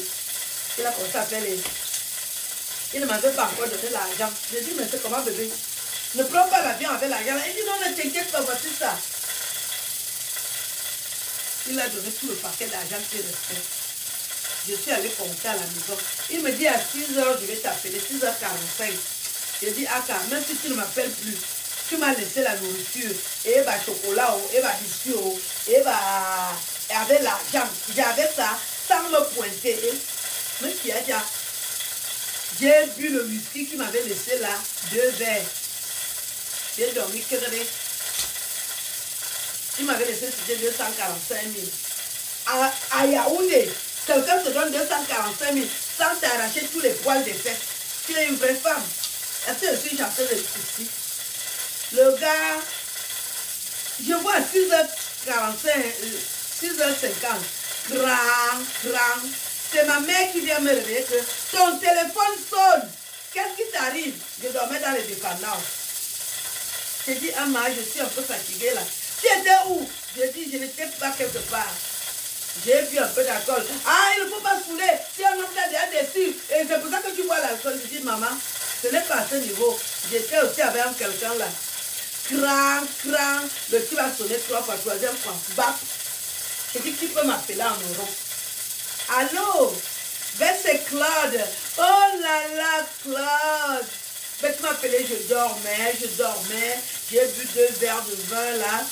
Il a commencé à faire les. Il ne m'avait pas encore donné l'argent. J'ai dit, mais c'est comment, bébé? Ne prends pas l'avion avec l'argent. Il dit, non, ne t'inquiète pas, voici ça. Il a donné tout le paquet d'argent qui restait. Je suis allée compter à la maison. Il me dit, à 6 h, je vais t'appeler. 6h45. J'ai dit, Aka, même si tu ne m'appelles plus, tu m'as laissé la nourriture, et bah chocolat, et bah biscuit, et bah avec l'argent. J'avais ça sans me pointer. Mais qui a déjà, j'ai bu le whisky qui m'avait laissé là, 2 verres. J'ai dormi que il m'avait laissé c'était 245 000. À Yaoundé, quelqu'un te donne 245 000 sans t'arracher tous les poils des fesses. Tu es une vraie femme. Est-ce que je suis chanteuse de ici? Le gars, je vois à 6h45, 6h50, grand. C'est ma mère qui vient me réveiller que ton téléphone sonne. Qu'est-ce qui t'arrive? Je dormais dans les dépendances. J'ai dit, Amma, je suis un peu fatiguée là. Tu étais où? J'ai dit, je n'étais pas quelque part. J'ai bu un peu d'alcool. Ah, il ne faut pas saouler. Si un homme t'a déjà déçu, et c'est pour ça que tu bois l'alcool. Je dis, maman, ce n'est pas à ce niveau. J'étais aussi avec quelqu'un là. Cran. Le type a sonné 3 fois, 3e fois. Bap. J'ai dit, qui peut m'appeler en euros? Allô? Ben, c'est Claude. Oh là là, Claude. Ben, tu m'appelais, je dormais. J'ai bu 2 verres de vin là.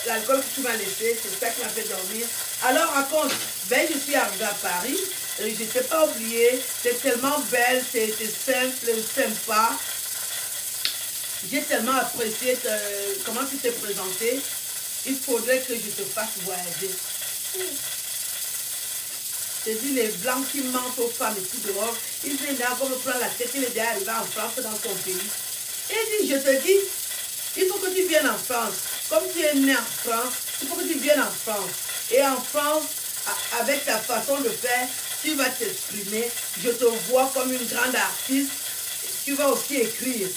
L'alcool que tu m'as laissé, c'est ça qui m'a fait dormir. Alors, raconte. Ben, je suis arrivée à Paris. Je ne t'ai pas oublié. C'est tellement belle, c'était simple, sympa. J'ai tellement apprécié comment tu t'es présenté. Il faudrait que je te fasse voyager. J'ai dit les blancs qui mentent aux femmes et tout dehors. Il vient d'abord me prendre la tête. Il est déjà arrivé en France, dans son pays. Et il dit, je te dis, il faut que tu viennes en France. Comme tu es né en France, il faut que tu viennes en France. Et en France, avec ta façon de faire, tu vas t'exprimer. Je te vois comme une grande artiste. Tu vas aussi écrire.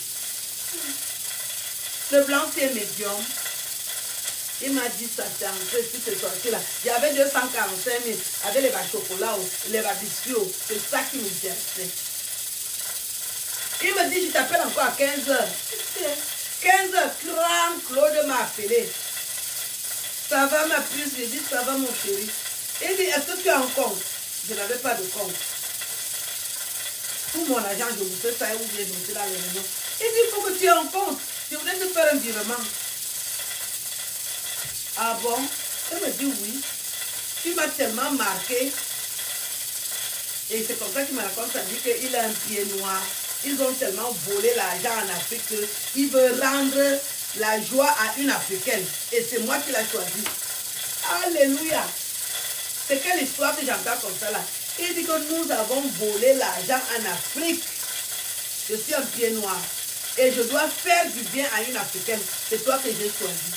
Le blanc, c'est médium. Il m'a dit ça, c'est entré, tout est sorti là. Il y avait 245 000 avec les bas chocolats, les bas biscuits. C'est ça qui m'intéressait. Il me dit, je t'appelle encore à 15 h. 15 h, Claude m'a appelé. Ça va ma puce? J'ai dit, ça va mon chéri. Il dit, est-ce que tu as un compte? Je n'avais pas de compte. Tout mon argent, je vous fais ça et vous venez monter dans les réunions. Il dit, il faut que tu aies un compte. Je voulais te faire un virement. Ah bon? Elle me dit oui. Tu m'as tellement marqué. Et c'est comme ça qu'il me raconte, ça dit qu'il a un pied noir. Ils ont tellement volé l'argent en Afrique qu'il veut rendre la joie à une Africaine. Et c'est moi qui l'ai choisi. Alléluia. C'est quelle histoire que j'entends comme ça là? Il dit que nous avons volé l'argent en Afrique. Je suis un pied noir. Et je dois faire du bien à une Africaine. C'est toi que j'ai choisi.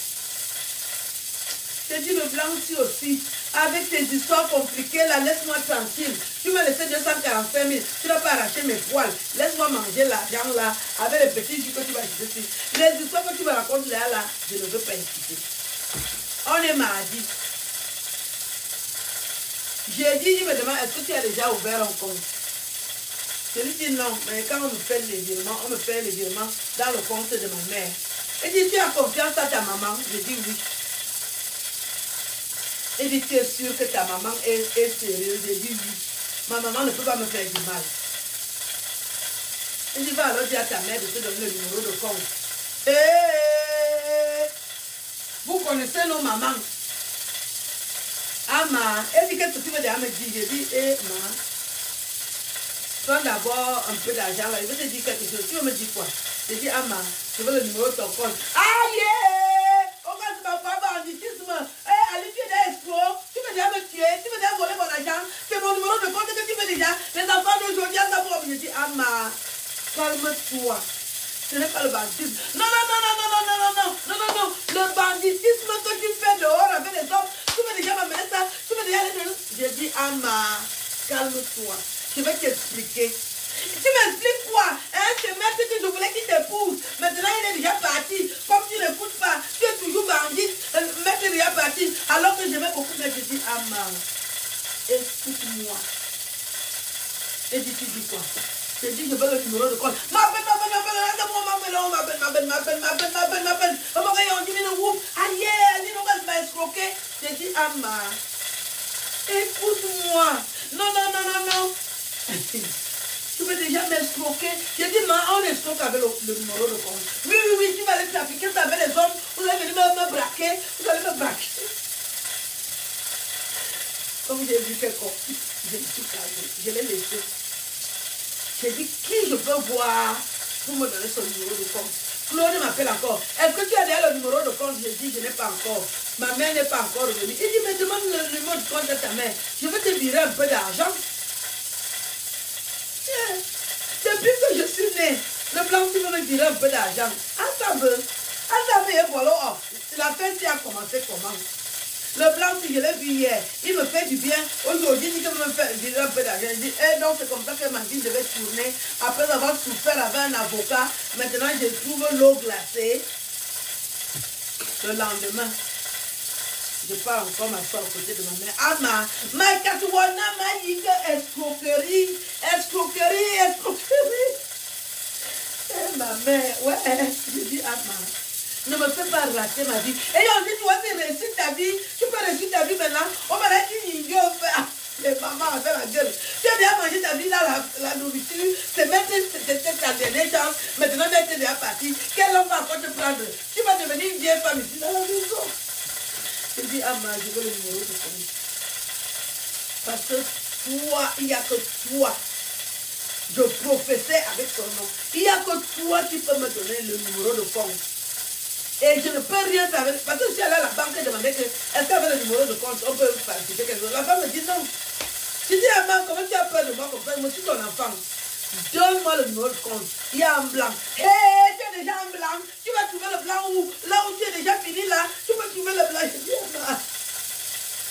J'ai dit le blanc aussi. Avec tes histoires compliquées là, laisse-moi tranquille. Tu m'as laissé 245 000. Tu n'as pas arraché mes poils. Laisse-moi manger l'argent là. Avec les petits jus que tu vas jeter. Les histoires que tu me racontes là, je ne veux pas écouter. On est mardi. J'ai dit, il me demande, est-ce que tu as déjà ouvert un compte? Je lui dis non, mais quand on me fait les virements, on me fait les virements dans le compte de ma mère. Il dit, tu as confiance à ta maman? Je dis oui. Il dit, tu es sûr que ta maman est sérieuse? Je dis oui. Ma maman ne peut pas me faire du mal. Il dit, va alors dire à ta mère de te donner le numéro de compte. Et vous connaissez nos mamans. Ama, elle dit, qu'est-ce que tu veux dire? Elle me dit, j'ai dit, maman, prends d'abord un peu d'argent là, je vais te dire quelque chose. Tu veux me dire quoi? J'ai dit, Ama, je veux le numéro de ton compte. Aïe! On va se faire pas banditisme. Allez, tu es des escrocs. Tu veux déjà me tuer. Tu veux déjà voler mon argent. C'est mon numéro de compte que tu veux déjà. Les enfants d'aujourd'hui, je dis, Ama, calme-toi. Ce n'est pas le banditisme. Non. Le banditisme que tu fais dehors avec les hommes. Tu veux déjà m'amener ça. Tu veux déjà aller. J'ai dit, Ama, calme-toi. Je vais t'expliquer. Tu m'expliques quoi? C'est maître que je voulais qu'il t'épouse. Maintenant, il est déjà parti. Comme tu n'écoutes pas, tu es toujours bandit. Maître est déjà parti. Alors que j'aimais beaucoup, mais je dis, Ama, écoute-moi. Et dis, tu dis quoi? Je dis, je veux le numéro de compte. M'appelle. Je dis, Ama, écoute-moi. Non. Tu veux déjà m'escroquer? J'ai dit, on escroque avec le numéro de compte. Oui, tu vas aller trafiquer ça avec les hommes. Vous allez venir me braquer. Vous allez me braquer. Comme j'ai vu quelque chose, je me suis calmée. Je l'ai laissé. J'ai dit, qui je peux voir pour me donner son numéro de compte? Claude m'appelle encore. Est-ce que tu as déjà le numéro de compte? J'ai dit, je n'ai pas encore. Ma mère n'est pas encore revenue. Il dit, mais demande le numéro de compte de ta mère. Je vais te virer un peu d'argent. Depuis que je suis née, le blanc qui veut me virer un peu d'argent. Ensemble, et voilà. La fête a commencé comment? Le blanc, si je l'ai vu hier, il me fait du bien. Aujourd'hui, il dit qu'il veut me faire virer un peu d'argent. Il dit, donc c'est comme ça que ma vie devait tourner. Après avoir souffert avec un avocat, maintenant je trouve l'eau glacée. Le lendemain, je pars encore m'asseoir aux côtés de ma mère. Ama, ma katouana, ma yiga, escroquerie. Eh, ma mère, ouais, je dis Ama, Ne me fais pas rater ma vie. Et on dit, toi, tu réussis ta vie. Tu peux réussir ta vie maintenant. On m'a dit, les mamans avaient la gueule. Tu as déjà mangé ta vie dans la nourriture. C'est même c'était ta dernière chance. Maintenant, tu es déjà parti. Quel homme va encore te prendre? Tu vas devenir une vieille femme ici dans la maison. Je dis, ah, ma, je veux le numéro de compte. Parce que toi, il n'y a que toi. Je prophétais avec ton nom. Il n'y a que toi qui peux me donner le numéro de compte. Et je ne peux rien faire. Parce que si elle est à la banque et demandait que est-ce qu'avec le numéro de compte, on peut participer quelque chose. La femme me dit non. Je dis à maman, comment tu as peur de moi comme ça? Moi, je suis ton enfant. Donne-moi le numéro de compte. Il y a un blanc. Hé, tu as déjà un blanc. Tu vas trouver le blanc où? Là où tu es déjà fini, là. Tu peux trouver le blanc. Je dis à maman.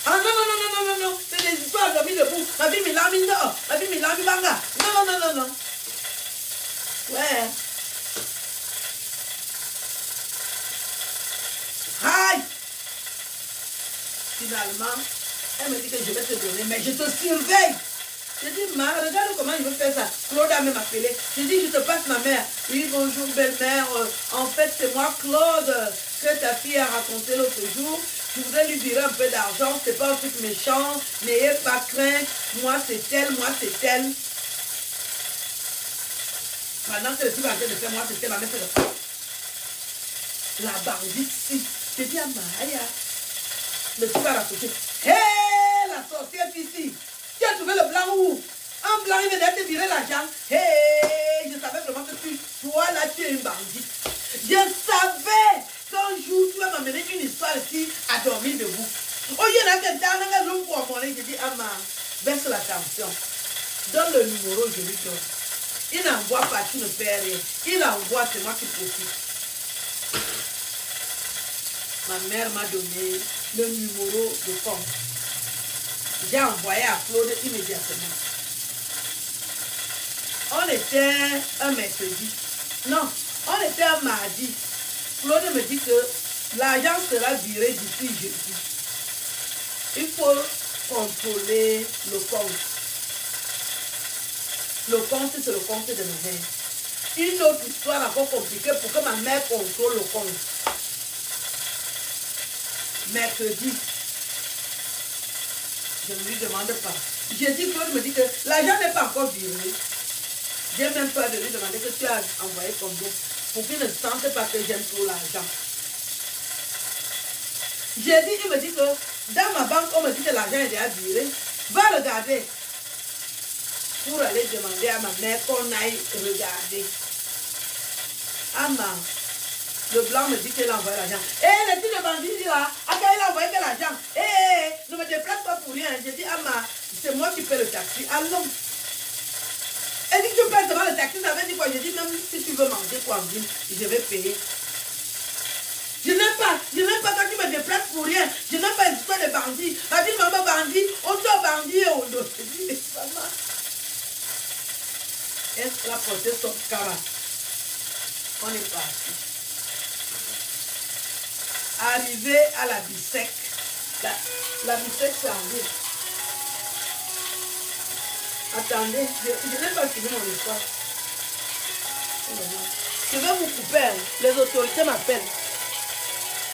Ah non, non, non, non, non, non, non. C'est des histoires de mis debout. Ma vie, milami, non. Ma vie, milami, banga. Non, non, non, non, non. Ouais. Aïe! Finalement, elle me dit que je vais te donner, mais je te surveille. Je dis, ma, regarde comment il veut faire ça. Claude a même appelé. Je dis, je te passe ma mère. Oui, bonjour, belle-mère. En fait, c'est moi, Claude, que ta fille a raconté l'autre jour. Je voudrais lui virer un peu d'argent. C'est pas un truc méchant. N'ayez pas crainte. Moi, c'est elle. Moi, c'est elle. Pendant que le truc va de faire, moi, c'était ma mère. La bandite, si. Je dis à Maïa, le truc va raconter. Hé, la sorcière ici. Tu as trouvé le blanc où? Un blanc, il venait te virer l'argent. Hé, je savais vraiment que toi là, tu es une bandite. Je savais qu'un jour, tu vas m'amener une histoire ici à dormir debout. Oh, il y en a quelqu'un dans la room pour moi. Je dis, Ama, baisse la tension. Donne le numéro, je lui donne. Il n'envoie pas, tu ne perds rien. Il envoie, c'est moi qui profite. Ma mère m'a donné le numéro de compte. J'ai envoyé à Claude immédiatement. On était un mercredi. Non, on était un mardi. Claude me dit que l'argent sera viré d'ici jeudi. Il faut contrôler le compte. Le compte, c'est le compte de ma mère. Une autre histoire encore compliquée pour que ma mère contrôle le compte. Mercredi, je ne lui demande pas. J'ai dit, Claude me dit que l'argent n'est pas encore viré. J'ai même peur de lui demander que tu as envoyé combien. Pour qu'il ne sente pas que j'aime trop l'argent. J'ai dit, il me dit que dans ma banque, on me dit que l'argent est déjà viré. Va regarder. Pour aller demander à ma mère qu'on aille regarder. Ama. Le blanc me dit qu'elle a envoyé l'argent. Hé, le petit de bandit dit là, à quand il a envoyé de l'argent? Hé, ne me déplace pas pour rien. Je dis, Ama, c'est moi qui paie le taxi. Allons. Elle dit que tu payes devant le taxi, ça veut dire quoi? Je dis, même si tu veux manger quoi en ville, je vais payer. Je n'aime pas quand tu me déplaces pour rien. Je n'aime pas l'histoire de bandits. Elle dit, maman bandit, on t'a bandit et on doit. Je dis, maman. Elle a porté son cabas. On est parti. Arrivé à la Bissec. La Bissec, c'est en ville. Attendez, je n'ai pas fini mon histoire. Je vais vous couper. Les autorités m'appellent.